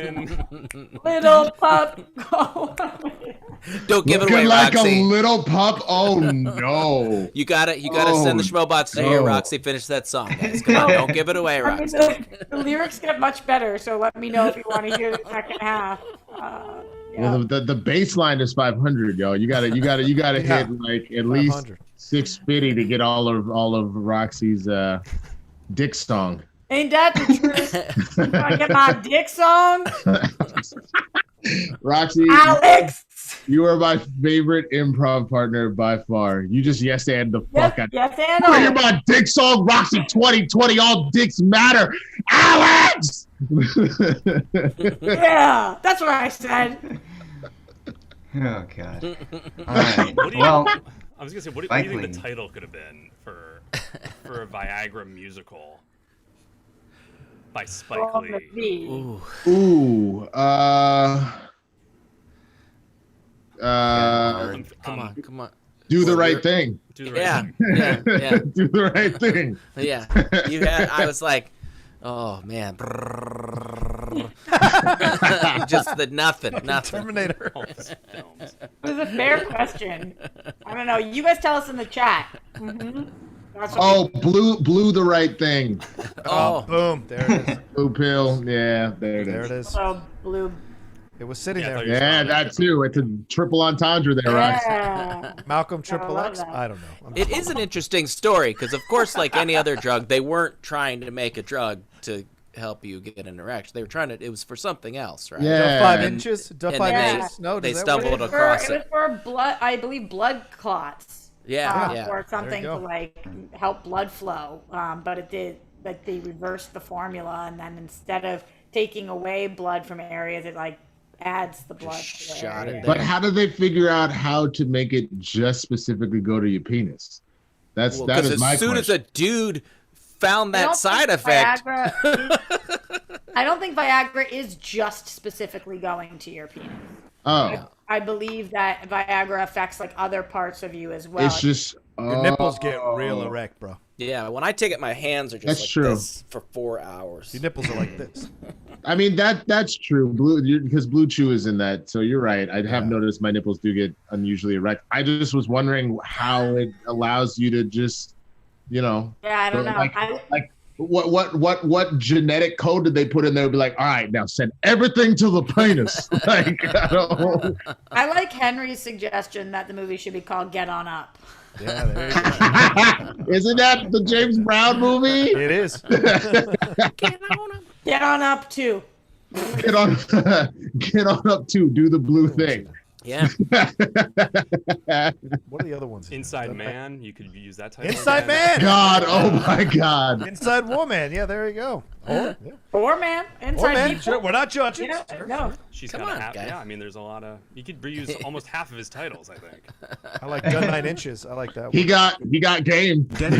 little pup. Don't give it Looking away, like Roxy. a little pup. Oh no. You gotta send the schmobots to hear Roxy finish that song, guys. Come on, don't give it away, I mean, Roxy. the lyrics get much better, so let me know if you want to hear the second half. Well, the baseline is 500, yo. You gotta hit like at least 500. 650 to get all of Roxy's dick song. Ain't that the truth? You want to get my dick song? Roxy, Alex! you are my favorite improv partner by far. You just yes and the fuck out. Yes, and You hear my dick song, Roxy 2020. All dicks matter, Alex. Yeah, that's what I said. Oh God. All right. What do you, Well, I was gonna say, what do Spike you think Lee. the title could have been for a Viagra musical by Spike On Lee? the V. Ooh. Come on. Do the right thing. Do the right Yeah, thing. yeah. Do the right thing. Yeah. I was like, oh man. Just the nothing. Terminator. All these films. It was a fair question. I don't know. You guys tell us in the chat. That's what Oh, blue the right thing. Oh, Boom. There it is. Blue pill. Yeah, there it There is. it is. so blue. It was sitting Yeah, I there. thought you were Yeah, spelling that too. It's a triple entendre there, Roxy. Yeah. Malcolm I Triple love X? that. I don't know. it is an interesting story because, of course, like any other drug, they weren't trying to make a drug to help you get an erection. They were trying to. It was for something else, right? Yeah. 5 And- inches? and 5 they- inches? No, they does that work? stumbled It across was for blood, I believe, blood clots. Yeah, yeah. Or something go. to like help blood flow. But it did. Like they reversed the formula, and then instead of taking away blood from areas, it like adds the blood. To the shot it area. But how do they figure out how to make it just specifically go to your penis? That Because is my as soon as a question. dude found I that don't side think effect, I don't think Viagra is just specifically going to your penis. Oh, I believe that Viagra affects like other parts of you as well. it's just Your nipples get real erect, bro. yeah. When I take it, my hands are just That's like true. this for 4 hours. Your nipples are like this. I mean that's true. Because Blue Chew is in that, so you're right. I have noticed my nipples do get unusually erect. I just was wondering how it allows you to just, Yeah, I don't know. Like what genetic code did they put in there? Be like, all right, now send everything to the penis. Like, I don't. I like Henry's suggestion that the movie should be called Get On Up. Yeah, there you go. Isn't that the James Brown movie? It is. Get On Up too. Get on, get on up too. Do the blue thing. Yeah. What are the other ones? Inside Man. You could use that title. Inside Man. God, oh my God. Inside Woman. Yeah, there you go. Or man. Inside man. people. Sure, we're not judging. No. She's Come kind of on, happy. guys. Yeah, I mean, there's a lot of. You could reuse almost half of his titles, I think. I like Gun 9 Inches. I like that one. He got game. Dennis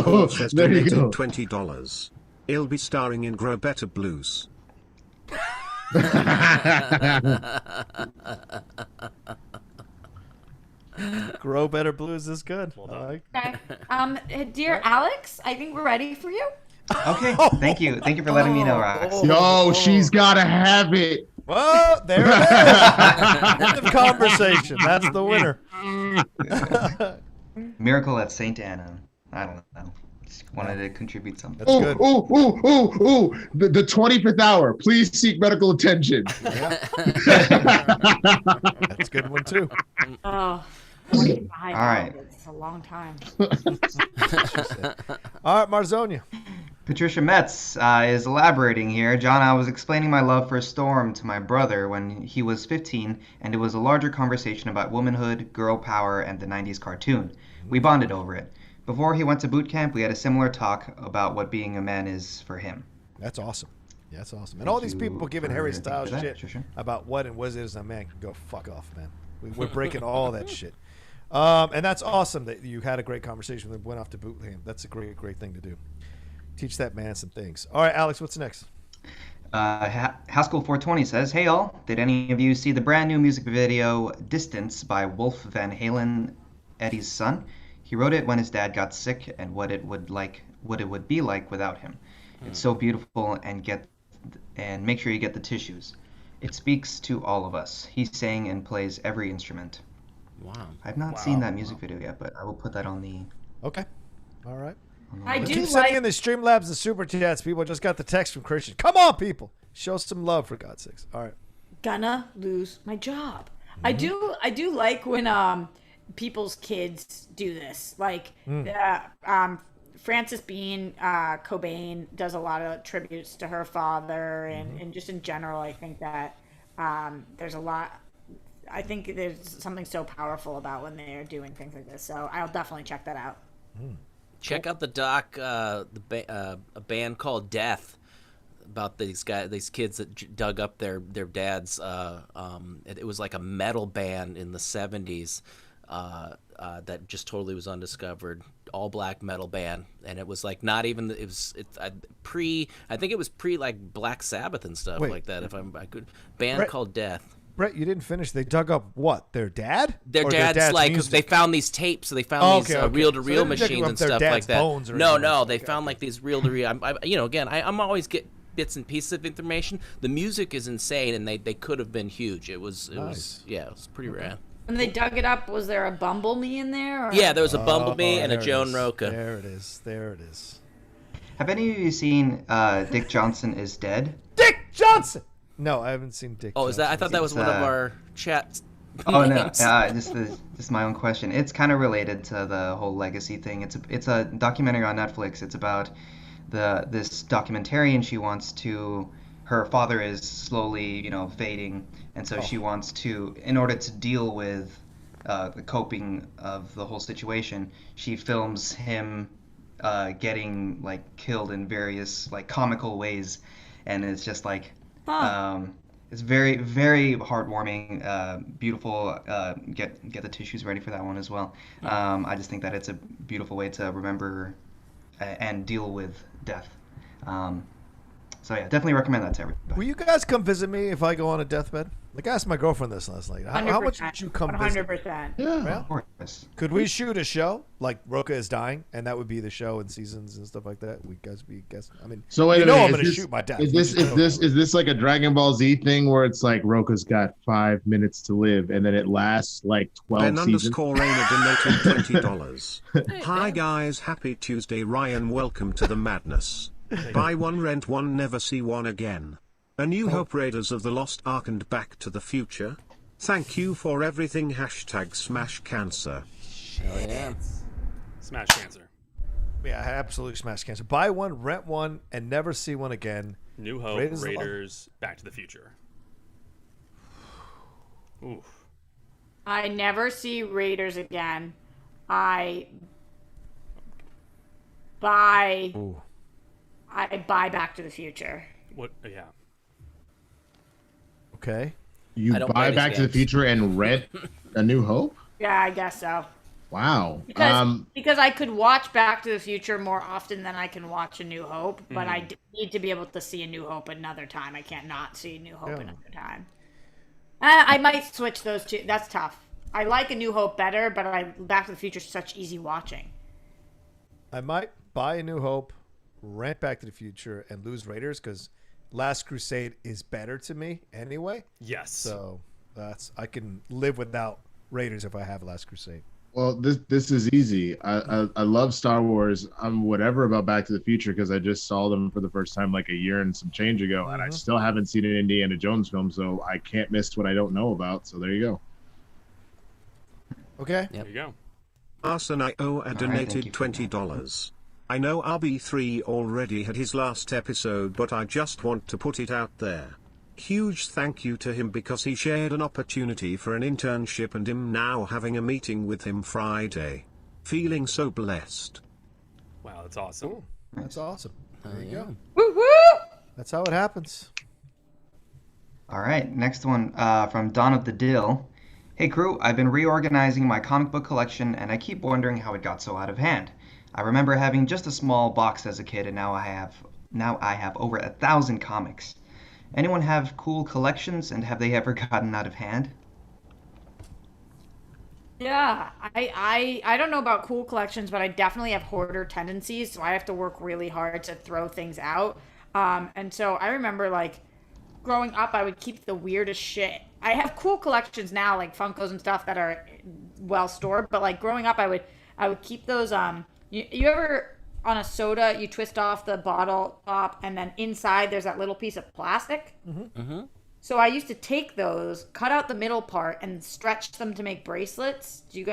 go. has There you donated go. $20. He'll be starring in Grow Better Blues. Grow Better Blues is good. Okay. Dear Alex, I think we're ready for you. Okay, thank you. Thank you for letting me know, Rox. Yo, she's gotta have it. Whoa, there it is. End of conversation. That's the winner. Miracle at St. Anna. I don't know. Just wanted to contribute something. That's good. Ooh. The 25th hour. Please seek medical attention. That's a good one, too. Oh. 25 All right. hours. It's a long time. All right, Marzoña. Patricia Metz is elaborating here. John, I was explaining my love for Storm to my brother when he was 15, and it was a larger conversation about womanhood, girl power, and the 90s cartoon. We bonded over it. Before he went to boot camp, we had a similar talk about what being a man is for him. That's awesome. Yeah, that's awesome. And all these people giving Harry Styles that, shit Patricia. about what and what it is a man can go fuck off, man. We're breaking all that shit. And that's awesome that you had a great conversation with him, went off to boot camp. That's a great thing to do. Teach that man some things. All right, Alex, what's next? Haskell 420 says, "Hey all, did any of you see the brand new music video Distance by Wolf Van Halen, Eddie's son? He wrote it when his dad got sick and what it would be like without him. It's so beautiful and make sure you get the tissues. It speaks to all of us. He sang and plays every instrument." Wow. I've not seen that music video yet, but I will put that on the. Okay. All right. I do Keep sending like. in the Streamlabs and Super Chats. People just got the text from Christian. Come on, people. Show some love, for God's sakes. All right. Gonna lose my job. I do like when people's kids do this. Like Frances Bean Cobain does a lot of tributes to her father, and just in general, I think that there's a lot. I think there's something so powerful about when they're doing things like this. So I'll definitely check that out. Check out the doc, a band called Death, about these kids that dug up their dad's. It was like a metal band in the 70s that just totally was undiscovered. All black metal band, and it was like not even. I think it was pre like Black Sabbath and stuff like that. If I could, band called Death. Brett, you didn't finish. They dug up what? Their dad? Their Or dad's like music? they found these tapes, so they found these reel-to-reel So they didn't dig machines up and their stuff dad's like that. bones or No, anything. no, they found like these reel-to-reel. I'm always get bits and pieces of information. The music is insane, and they could have been huge. It was pretty rad. When they dug it up, was there a Bumblebee in there? Or? Yeah, there was a Bumblebee and a there it Joan is. Rocha. There it is. There it is. Have any of you seen Dick Johnson is Dead? Dick Johnson. No, I haven't seen Dick. Oh, is that? I thought that was one of our chats. Oh no, this is my own question. It's kind of related to the whole legacy thing. It's a documentary on Netflix. It's about this documentarian. Her father is slowly, fading, and so she wants to, in order to deal with the coping of the whole situation, she films him getting like killed in various like comical ways, and it's just like. It's very, very heartwarming, beautiful. Get the tissues ready for that one as well. I just think that it's a beautiful way to remember and deal with death. So yeah, definitely recommend that to everybody. Will you guys come visit me if I go on a deathbed? Like, I asked my girlfriend this last night. How much would you come visit? 100%. Yeah. Of course. Could we shoot a show like Rocha is dying, and that would be the show and seasons and stuff like that? We guys be guessing. I mean, So wait a I'm minute. going to shoot my dad. Is this like a Dragon Ball Z thing where it's like Rocha's got 5 minutes to live and then it lasts like 12 seasons? Ben_Rainer donated $20. Hi guys, happy Tuesday. Ryan, welcome to the madness. Buy one, rent one, never see one again. A New Hope, Raiders of the Lost Ark and Back to the Future. Thank you for everything. #smash cancer. Oh, yeah. Smash Cancer. Yeah, absolutely smash cancer. Buy one, rent one, and never see one again. New Hope, Raiders, Back to the Future. Oof. I never see Raiders again. I buy Back to the Future. What? Yeah. Okay. You buy Back to the Future and rent A New Hope? Yeah, I guess so. Wow. Because I could watch Back to the Future more often than I can watch A New Hope, but I need to be able to see A New Hope another time. I can't not see A New Hope another time. I might switch those two. That's tough. I like A New Hope better, but Back to the Future is such easy watching. I might buy A New Hope, rent Back to the Future, and lose Raiders because Last Crusade is better to me anyway. Yes. So I can live without Raiders if I have Last Crusade. Well, this is easy. I love Star Wars. I'm whatever about Back to the Future because I just saw them for the first time like a year and some change ago, and I still haven't seen an Indiana Jones film, so I can't miss what I don't know about. So there you go. Okay. There you go. Arsenio donated $20. I know RB3 already had his last episode, but I just want to put it out there. Huge thank you to him because he shared an opportunity for an internship and him now having a meeting with him Friday. Feeling so blessed. Wow, that's awesome. Ooh, that's awesome. There you go. Woo woo! That's how it happens. All right, next one from Dawn of the Dill. Hey crew, I've been reorganizing my comic book collection and I keep wondering how it got so out of hand. I remember having just a small box as a kid and now I have over 1,000 comics. Anyone have cool collections and have they ever gotten out of hand? Yeah, I don't know about cool collections, but I definitely have hoarder tendencies, so I have to work really hard to throw things out. And so I remember, like, growing up, I would keep the weirdest shit. I have cool collections now, like Funkos and stuff that are well stored, but like growing up, I would keep those. You ever on a soda, you twist off the bottle top, and then inside there's that little piece of plastic. So I used to take those, cut out the middle part, and stretch them to make bracelets. Did you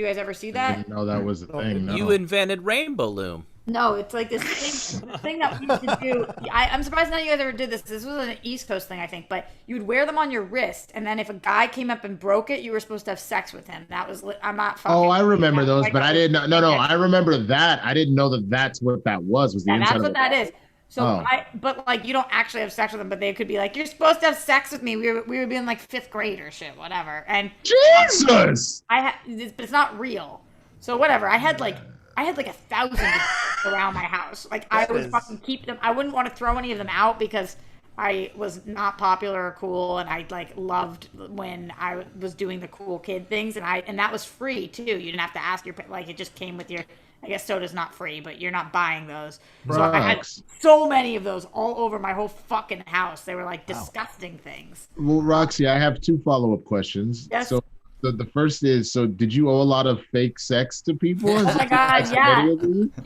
guys ever see that? I didn't know that was a thing. No. You invented Rainbow Loom. No, it's like this thing that we used to do. I'm surprised none of you guys ever did this. This was an East Coast thing, I think. But you would wear them on your wrist, and then if a guy came up and broke it, you were supposed to have sex with him. That was I'm not fucking. Oh, I remember those, but I didn't. No, I remember that. I didn't know that that's what that was. Was the inside that's of what that is. So but like you don't actually have sex with them, but they could be like, "You're supposed to have sex with me." We were being like 5th grade or shit, whatever. And Jesus, but it's not real. So whatever. I had like 1,000 around my house. Like I would fucking keep them. I wouldn't want to throw any of them out because I was not popular or cool, and I like loved when I was doing the cool kid things, and that was free too. You didn't have to ask your like it just came with your. I guess soda's not free, but you're not buying those. So I had so many of those all over my whole fucking house. They were like disgusting things. Well, Roxy, I have 2 follow-up questions. Yes. So the first is, so did you owe a lot of fake sex to people? Oh my God, yeah.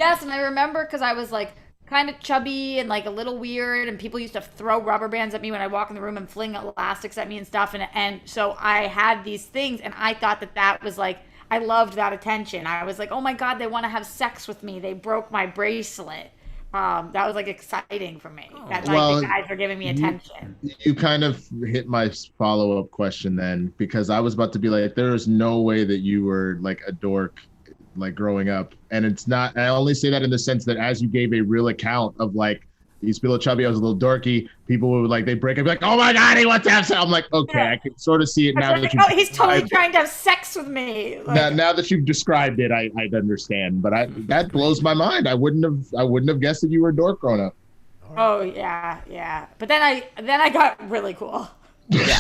Yes, and I remember because I was like kind of chubby and like a little weird, and people used to throw rubber bands at me when I walk in the room and fling elastics at me and stuff. And so I had these things, and I thought that was like, I loved that attention. I was like, oh my God, they want to have sex with me. They broke my bracelet. That was like exciting for me. That like the guys are giving me attention. You kind of hit my follow-up question then, because I was about to be like, there is no way that you were like a dork like growing up. And it's not, I only say that in the sense that as you gave a real account of like, he used to be a little chubby, I was a little dorky. People would like, they break up, like, oh my God, he wants to have sex. I'm like, okay, I can sort of see it now that you've he's totally trying to have sex with me. Like, now that you've described it, I understand. But that blows my mind. I wouldn't have guessed that you were a dork growing up. Oh yeah. But then I got really cool. Yeah.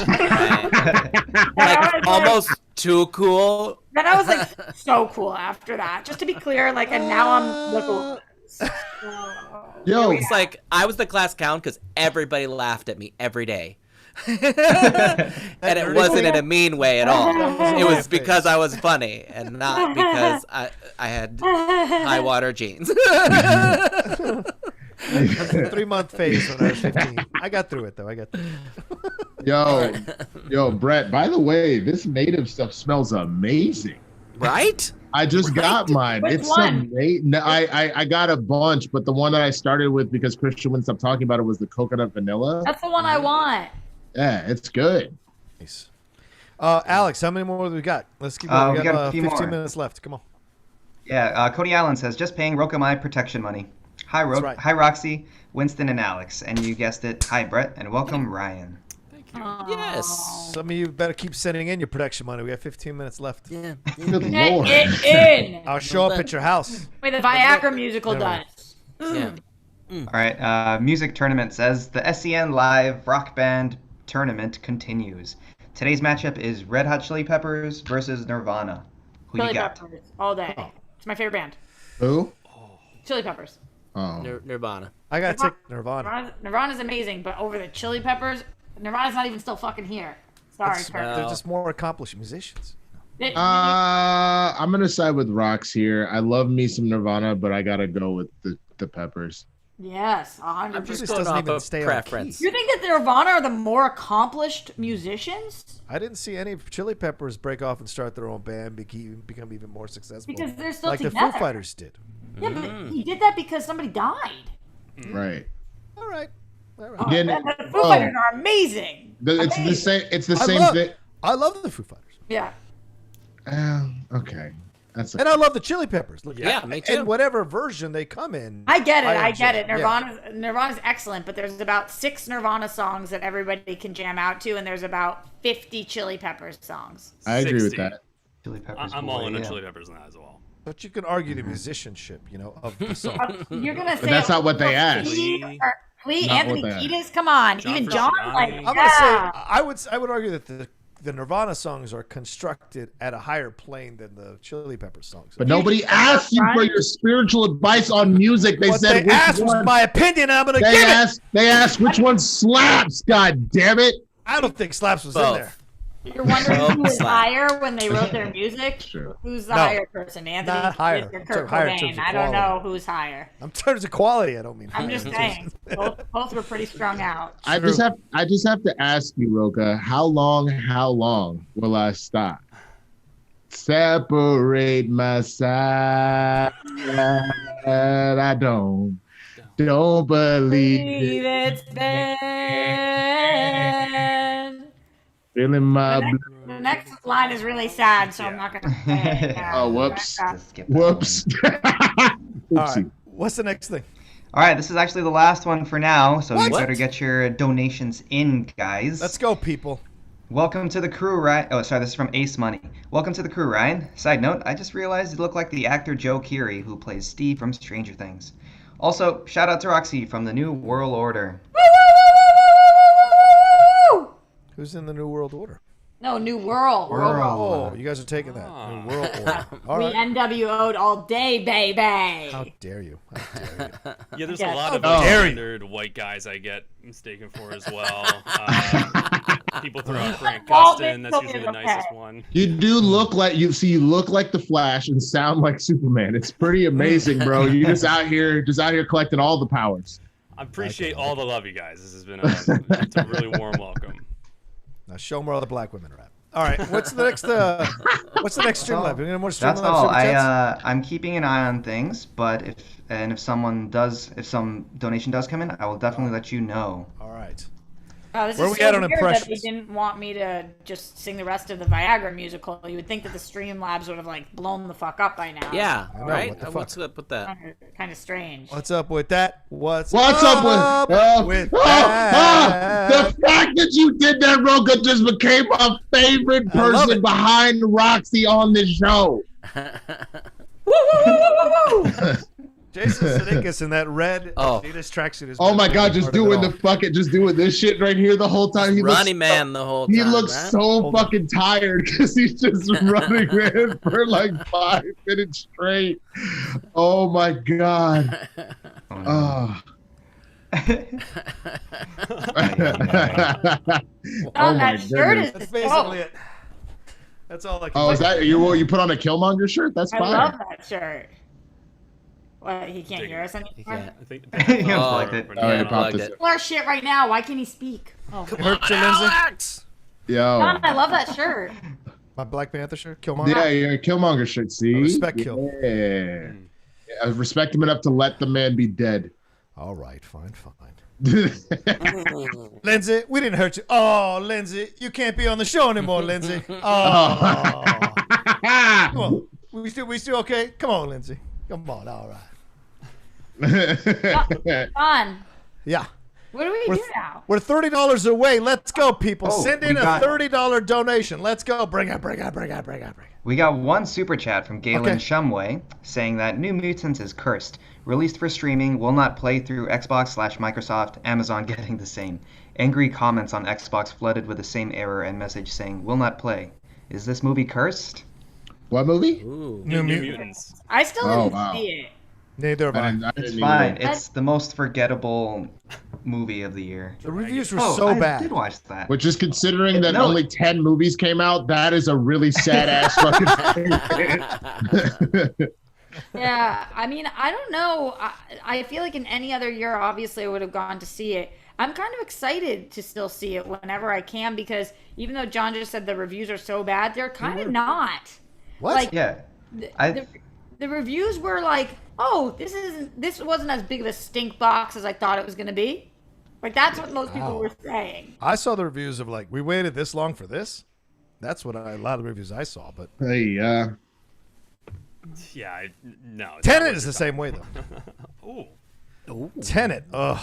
Like almost too cool. Then I was like so cool after that. Just to be clear, like, and now I'm the cool. Yo, it's like I was the class clown because everybody laughed at me every day. And it wasn't in a mean way at all. It was because I was funny and not because I had high water jeans. That's a 3-month phase when I was 15. I got through it though. Yo, Brett, by the way, this native stuff smells amazing. Right? I just got mine. Which It's one? No, I got a bunch, but the one that I started with because Christian wouldn't stop talking about it was the coconut vanilla. That's the one I want. Yeah, it's good. Nice. Alex, how many more do we got? Let's keep going. We got a few 15 more. minutes left. Come on. Yeah, Cody Allen says, just paying Rocha my protection money. Hi, right. Hi, Roxy, Winston, and Alex. And you guessed it. Hi, Brett, and welcome, Ryan. Yes. Some of you better keep sending in your protection money. We have 15 minutes left. Yeah. Good Get lord. it in. I'll show up at your house. Wait, the Viagra musical Never does. Yeah. All right, Music Tournament says, the SEN Live Rock Band Tournament continues. Today's matchup is Red Hot Chili Peppers versus Nirvana. Who Chili you got? Peppers all day. It's my favorite band. Who? Chili Peppers. Oh. Nirvana. I got to take Nirvana. Nirvana's amazing, but over the Chili Peppers, Nirvana's not even still fucking here. Sorry, Kurt. They're just more accomplished musicians. I'm gonna side with Rox here. I love me some Nirvana, but I gotta go with the Peppers. Yes, I'm 100%. just This going doesn't off even of stay on preference. key. You think that the Nirvana are the more accomplished musicians? I didn't see any Chili Peppers break off and start their own band, become even more successful. Because they're still like together. the Foo Fighters did. Yeah, but he did that because somebody died. Right. All right. All right. Oh, Again, and the Foo Fighters are amazing. It's the same. It's the same thing. I love the Foo Fighters. Yeah. Okay. That's And I love the Chili Peppers. Look, Yeah, me too. In whatever version they come in. I get it. I enjoy get it. Yeah. Nirvana's excellent, but there's about 6 Nirvana songs that everybody can jam out to, and there's about 50 Chili Peppers songs. I agree with 60. that. Chili Peppers. I'm boy, all into yeah. Chili Peppers now as well. But you can argue the musicianship, of the song. You're gonna say that's not what they asked. Please, Not Anthony what they Kiedis, come on. John Even John, Frusciante. like, I'm yeah. gonna say I would argue that the Nirvana songs are constructed at a higher plane than the Chili Peppers songs. But nobody asked you for your spiritual advice on music. They what said they which asked was one. my opinion. I'm gonna give it. They asked which one slaps. God damn it! I don't think Slaps was in Both. there. You're wondering who was Slap. higher when they wrote their music? Sure. Who's the No, higher person? Anthony not Kiedis higher. or I'm Kurt talking higher in Cobain? terms of I don't know quality. who's higher. In terms of quality, I don't mean. I'm just saying. Both were pretty strung out. I just have to ask you, Rocha, how long will I stop? Separate my side. I don't believe it. It's been. Feeling my The next line is really sad, so I'm not going to say it. Oh, whoops. Just skip that Whoops. All Oopsie. right. What's the next thing? All right, this is actually the last one for now, so you What? better get your donations in, guys. Let's go, people. Welcome to the crew, Ryan. Oh, sorry, this is from Ace Money. Welcome to the crew, Ryan. Side note, I just realized you look like the actor Joe Keery, who plays Steve from Stranger Things. Also, shout out to Roxy from the New World Order. Who's in the New World Order? No, New World. Oh, you guys are taking that. New World Order. All We right. NWO'd all day, baby. How dare you? How dare you? Yeah, there's Yeah. a lot of Oh. standard white guys I get mistaken for as well. People throw out Frank All Gustin. That's usually the okay. nicest one. You do look like you look like the Flash and sound like Superman. It's pretty amazing, bro. You just out here collecting all the powers. I appreciate all the love, you guys. This has been it's a really warm welcome. Now show them where all the black women are at. All right. What's the next? What's the next stream live? Any more stream That's live? all. Super chats? I'm keeping an eye on things, but if some donation does come in, I will definitely let you know. All right. This Where is we so at on weird impressions? that they didn't want me to just sing the rest of the Viagra musical. You would think that the Streamlabs would have like blown the fuck up by now. Yeah, I know, right? what the fuck? What's up with that? Kind of strange. What's up with that? What's What's up with the that? fact that you did that, Rocha, just became my favorite I love person it. behind Roxy on the show. Jason Sudeikis in that red Oh. Adidas tracksuit is. Oh my my God, favorite just part of it doing all. just doing this shit right here the whole time. He Running looks Man the whole time. He looks right? so Hold on. fucking tired because he's just running in for like 5 minutes straight. Oh my God. Oh. Oh, that shirt goodness. is That's basically it. That's all I can. Oh, is that you put on a Killmonger shirt? That's I fine. love that shirt. What, he can't hear us anymore? He can't. I think He unplugged it. Oh, he Yeah, popped plugged it. it. People are shit right now. Why can't he speak? Oh, Hurt you, Lindsay? Alex! Yo. God, I love that shirt. My Black Panther shirt, Killmonger. Yeah, your Killmonger shirt. See, I respect Kill. Yeah, I respect him enough to let the man be dead. All right, fine. Lindsay, we didn't hurt you. Oh, Lindsay, you can't be on the show anymore, Lindsay. Oh, come on. We still okay? Come on, Lindsay. Come on. All right. Fun. Yeah. What do we do now? We're $30 away. Let's go, people. Oh, Send in a $30 donation. Let's go. Bring it. We got one super chat from Galen Shumway saying that New Mutants is cursed. Released for streaming, will not play through Xbox/Microsoft, Amazon getting the same. Angry comments on Xbox flooded with the same error and message saying, will not play. Is this movie cursed? What movie? Ooh, New Mutants. I still didn't see it. Neither have I. It's fine. It's the most forgettable movie of the year. The reviews were so bad. I did watch that. Which is considering that only 10 movies came out. That is a really sad ass fucking thing. Yeah, I mean, I don't know. I feel like in any other year, obviously, I would have gone to see it. I'm kind of excited to still see it whenever I can because even though John just said the reviews are so bad, they're kind of not. What? Like, yeah. The reviews were like, oh, this wasn't as big of a stink box as I thought it was going to be. Like, that's what most people were saying. I saw the reviews of like, we waited this long for this. That's what a lot of the reviews I saw. But hey, yeah, no. Tenet is the same way though. Ooh. Tenet. Ugh.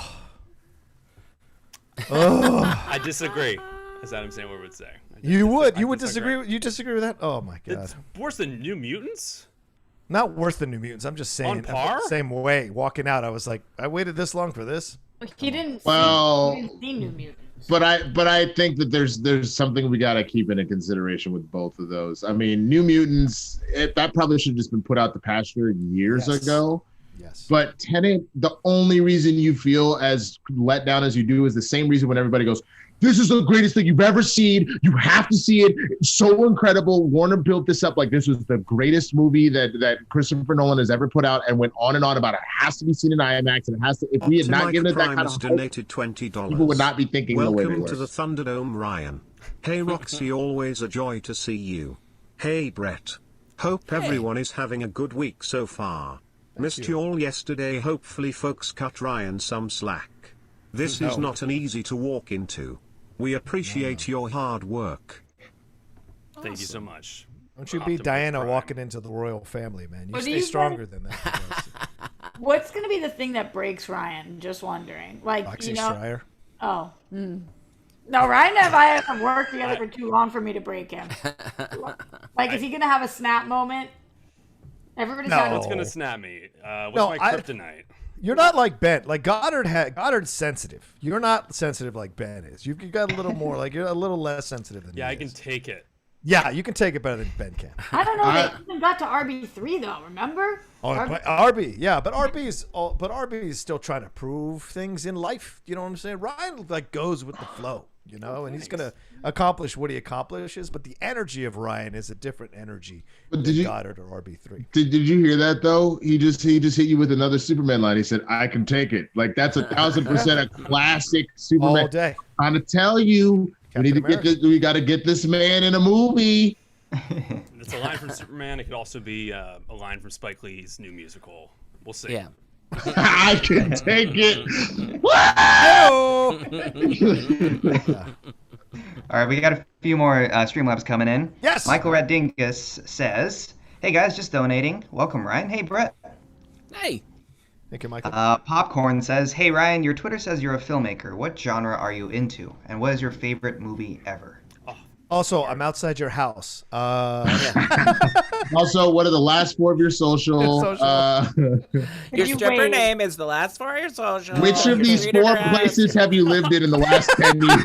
I disagree, as Adam Sandler would say. You would disagree? You disagree with that? Oh my god. It's worse than New Mutants? Not worse than New Mutants. I'm just saying. On par? Same way. Walking out, I was like, I waited this long for this. He didn't see New Mutants. But I think that there's something we got to keep into consideration with both of those. I mean, New Mutants, that probably should have just been put out the pasture years ago. Yes. But Tenet, the only reason you feel as let down as you do is the same reason when everybody goes, this is the greatest thing you've ever seen. You have to see it. It's so incredible. Warner built this up like this was the greatest movie that Christopher Nolan has ever put out and went on and on about it. It has to be seen in IMAX and it has to. If we had not given it that kind of donated hope, $20. people would not be thinking the way they Welcome were. to the Thunderdome, Ryan. Hey, Roxy, always a joy to see you. Hey, Brett. Hope everyone is having a good week so far. Missed you all yesterday. Hopefully folks cut Ryan some slack. This is not an easy to walk into. We appreciate your hard work. Thank you so much. Don't you be Diana walking into the royal family, man. You stay stronger than that. What's going to be the thing that breaks Ryan? Just wondering. Like, Roxy Striar. Oh. No, Ryan and I have worked together for too long for me to break him. Like, is he going to have a snap moment? Everybody's What's going to snap me? What's my kryptonite? You're not like Ben. Like Goddard's sensitive. You're not sensitive like Ben is. You've got a little more. Like you're a little less sensitive than. Yeah, I can take it. Yeah, you can take it better than Ben can. I don't know. They even got to RB3 though. Remember? RB, yeah, but RB is still trying to prove things in life. You know what I'm saying? Ryan like goes with the flow. You know, and he's gonna accomplish what he accomplishes. But the energy of Ryan is a different energy than Goddard or RB3. Did you hear that though? He just hit you with another Superman line. He said, "I can take it." Like that's 1,000% a classic Superman. All day. I'm trying to tell you, we got to get this man in a movie. It's a line from Superman. It could also be a line from Spike Lee's new musical. We'll see. Yeah. I can take it. All right, we got a few more Streamlabs coming in. Yes. Michael Redingus says, "Hey guys, just donating. Welcome, Ryan. Hey, Brett." Hey. Thank you, Michael. Popcorn says, "Hey Ryan, your Twitter says you're a filmmaker. What genre are you into? And what is your favorite movie ever?" Also, I'm outside your house. Also, what are the last four of your social? Your stripper name is the last four of your social. Which of these four places have you lived in the last 10 years?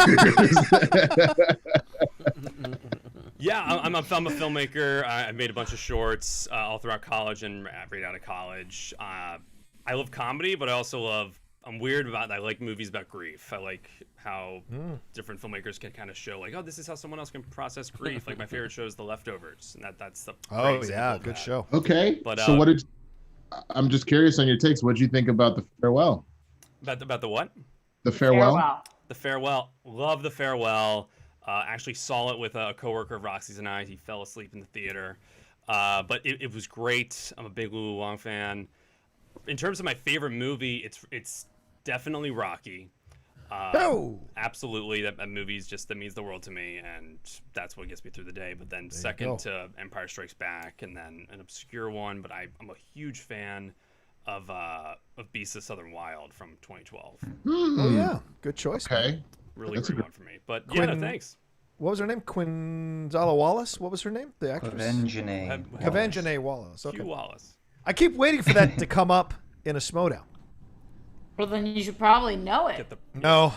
Yeah, I'm a filmmaker. I made a bunch of shorts all throughout college and right out of college. I love comedy, but I'm weird about. I like movies about grief. I like how different filmmakers can kind of show, like, oh, this is how someone else can process grief. Like my favorite show is The Leftovers, and that's the. Oh yeah, good show. Okay, but so I'm just curious on your takes. What did you think about The Farewell? About the what? The Farewell. The Farewell. Love The Farewell. Actually saw it with a coworker of Roxy's and I. He fell asleep in the theater. But it was great. I'm a big Lulu Wang fan. In terms of my favorite movie, it's definitely Rocky. Absolutely, that movie is that means the world to me, and that's what gets me through the day. But then second to Empire Strikes Back, and then an obscure one, but I'm a huge fan of Beasts of Southern Wild from 2012. Oh yeah, good choice. Okay, man. Really great one for me. But yeah, no, thanks. What was her name? Quinzala Wallace. What was her name? The actress. Quvenzhané Wallace. Okay. Q Wallace. I keep waiting for that to come up in a Schmodown. Well, then you should probably know it. No.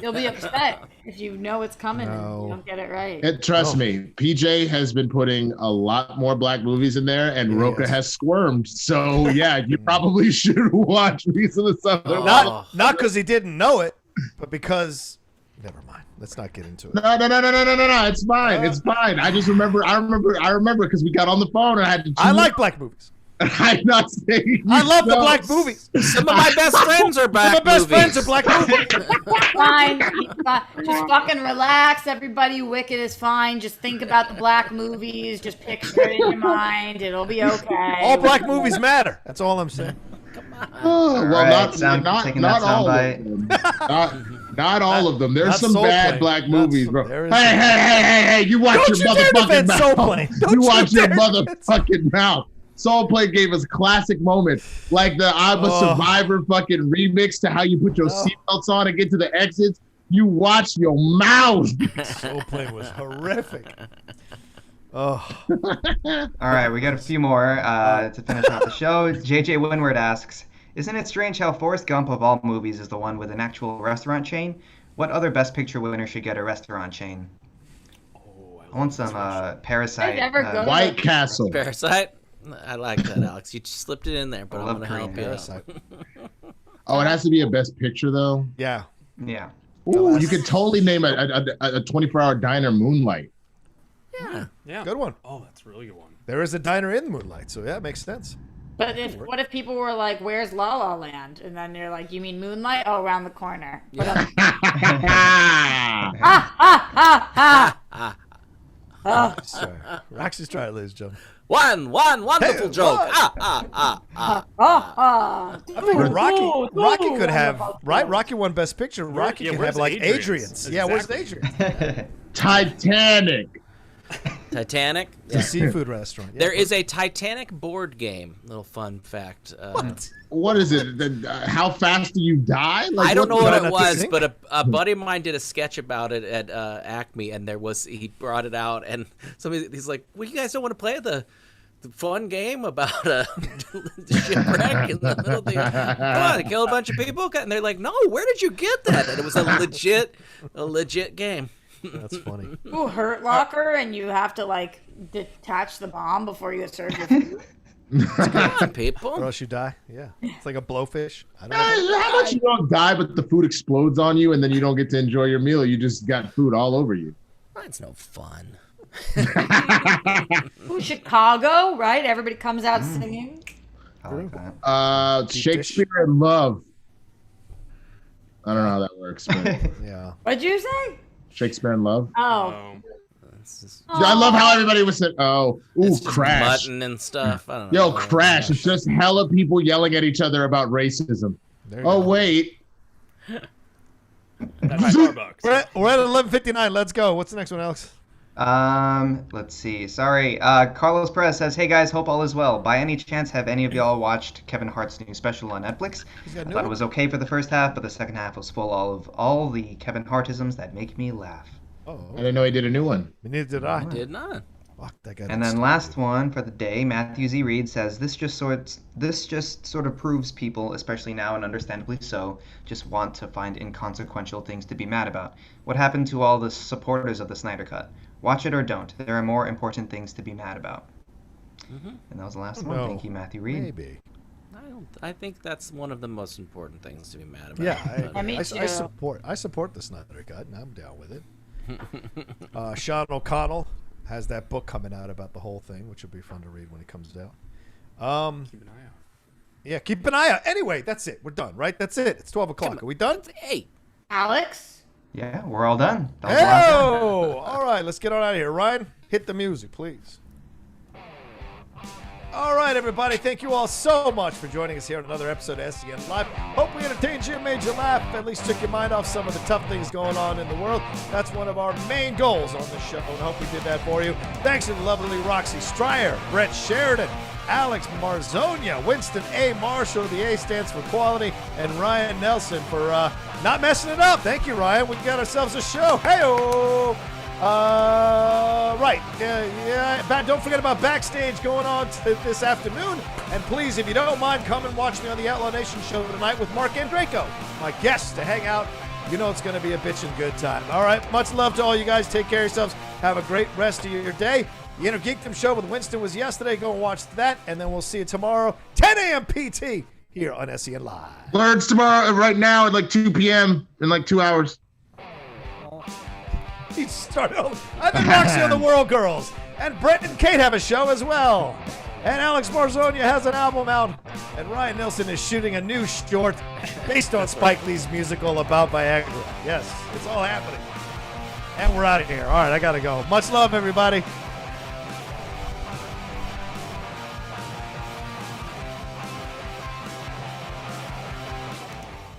You'll be upset if you know it's coming and you don't get it right. Trust me, PJ has been putting a lot more black movies in there, and Rocha has squirmed. So yeah, you probably should watch Beasts of the Southern. Not because he didn't know it, but because. Never mind. Let's not get into it. No. It's fine. It's fine. I remember because we got on the phone and I had to. I like black movies. I'm not saying. I love the black movies. Some of my best friends are black movies. Some of my best friends movies. are black movies. Fine. Just fucking relax, everybody. Wicked is fine. Just think about the black movies. Just picture it in your mind. It'll be okay. All black movies matter. That's all I'm saying. Oh, well, not all of them. Not all of them. There's some bad black movies, bro. Hey! You watch your motherfucking mouth. You watch your motherfucking mouth. Soul Plane gave us classic moments, like the I'm a Survivor fucking remix to how you put your seatbelts on and get to the exits. You watch your mouth. Soul Plane was horrific. Oh. All right, we got a few more to finish off the show. JJ Winward asks, isn't it strange how Forrest Gump of all movies is the one with an actual restaurant chain? What other Best Picture winner should get a restaurant chain? I want some Parasite. White Castle. Parasite? I like that, Alex. You just slipped it in there, but I'm going to help you Parasite. Oh, it has to be a Best Picture, though? Yeah. Ooh, you could totally name a 24-hour diner Moonlight. Yeah. Good one. Oh, that's a really good one. There is a diner in Moonlight, so yeah, it makes sense. But what if people were like, where's La La Land? And then you're like, you mean Moonlight? Oh, around the corner. Yeah. Roxy Striar, ladies and gentlemen. One wonderful joke. I think Rocky could have, right? Rocky won Best Picture. Rocky could have like Adrian's. Exactly. Yeah, where's Adrian's? Titanic. Titanic? The seafood restaurant. Yeah. There is a Titanic board game. Little fun fact. What is it? How fast do you die? I don't know what it was, but a buddy of mine did a sketch about it at Acme, and he brought it out, and he's like, well, you guys don't want to play the fun game about a shipwreck in the middle of the come on, kill a bunch of people? And they're like, no, where did you get that? And it was a legit game. That's funny. Ooh, Hurt Locker, and you have to like detach the bomb before you serve your food. Come on, people. Or else you die. Yeah. It's like a blowfish. I don't know. How much you don't die, but the food explodes on you, and then you don't get to enjoy your meal. You just got food all over you. That's no fun. Ooh, Chicago, right? Everybody comes out singing. I like that. Shakespeare in Love. I don't know how that works, but Yeah. What'd you say? Shakespeare in Love. Oh. I love how everybody was saying, Crash. Mutton and stuff. I don't know. Yo, Crash. It's just hella people yelling at each other about racism. Wait. That's Starbucks. We're at 11:59. Let's go. What's the next one, Alex? Let's see. Sorry. Carlos Perez says, hey guys, hope all is well. By any chance, have any of y'all watched Kevin Hart's new special on Netflix? I thought it was okay for the first half, but the second half was full of all the Kevin Hartisms that make me laugh. Oh. I didn't know he did a new one. Neither did I. Did not. Fuck, that guy. And then last one for the day, Matthew Z. Reed says, this just sort of proves people, especially now and understandably so, just want to find inconsequential things to be mad about. What happened to all the supporters of the Snyder Cut? Watch it or don't. There are more important things to be mad about. Mm-hmm. And that was the last one. Thank you, Matthew Reed. Maybe. I think that's one of the most important things to be mad about. Yeah, I support the Snyder Cut, and I'm down with it. Sean O'Connell has that book coming out about the whole thing, which will be fun to read when it comes out. Keep an eye out. Yeah, keep an eye out. Anyway, that's it. We're done, right? That's it. It's 12 o'clock. Are we done? Hey. Alex? Yeah, we're all done. That was the last one. Oh, all right. Let's get on out of here. Ryan, hit the music, please. All right, everybody. Thank you all so much for joining us here on another episode of SEN Live. Hope we entertained you and made you laugh, at least took your mind off some of the tough things going on in the world. That's one of our main goals on this show, and I hope we did that for you. Thanks to the lovely Roxy Striar, Brett Sheridan, Alex Marzoña, Winston A. Marshall, the A stands for quality, and Ryan Nilsen for not messing it up. Thank you, Ryan. We got ourselves a show. Hey-oh! Right. Don't forget about Backstage going on this afternoon. And please, if you don't mind, come and watch me on the Outlaw Nation show tonight with Mark Andraco, my guest, to hang out. You know it's going to be a bitchin' good time. All right. Much love to all you guys. Take care of yourselves. Have a great rest of your day. The Inner Geekdom show with Winston was yesterday. Go and watch that. And then we'll see you tomorrow, 10 a.m. PT, here on SEN Live. Words tomorrow, right now, at like 2 p.m. in like 2 hours. He started over. I think Roxy on the World Girls. And Brett and Kate have a show as well. And Alex Marzoña has an album out. And Ryan Nilsen is shooting a new short based on Spike Lee's musical about Viagra. Yes, it's all happening. And we're out of here. All right, I got to go. Much love, everybody.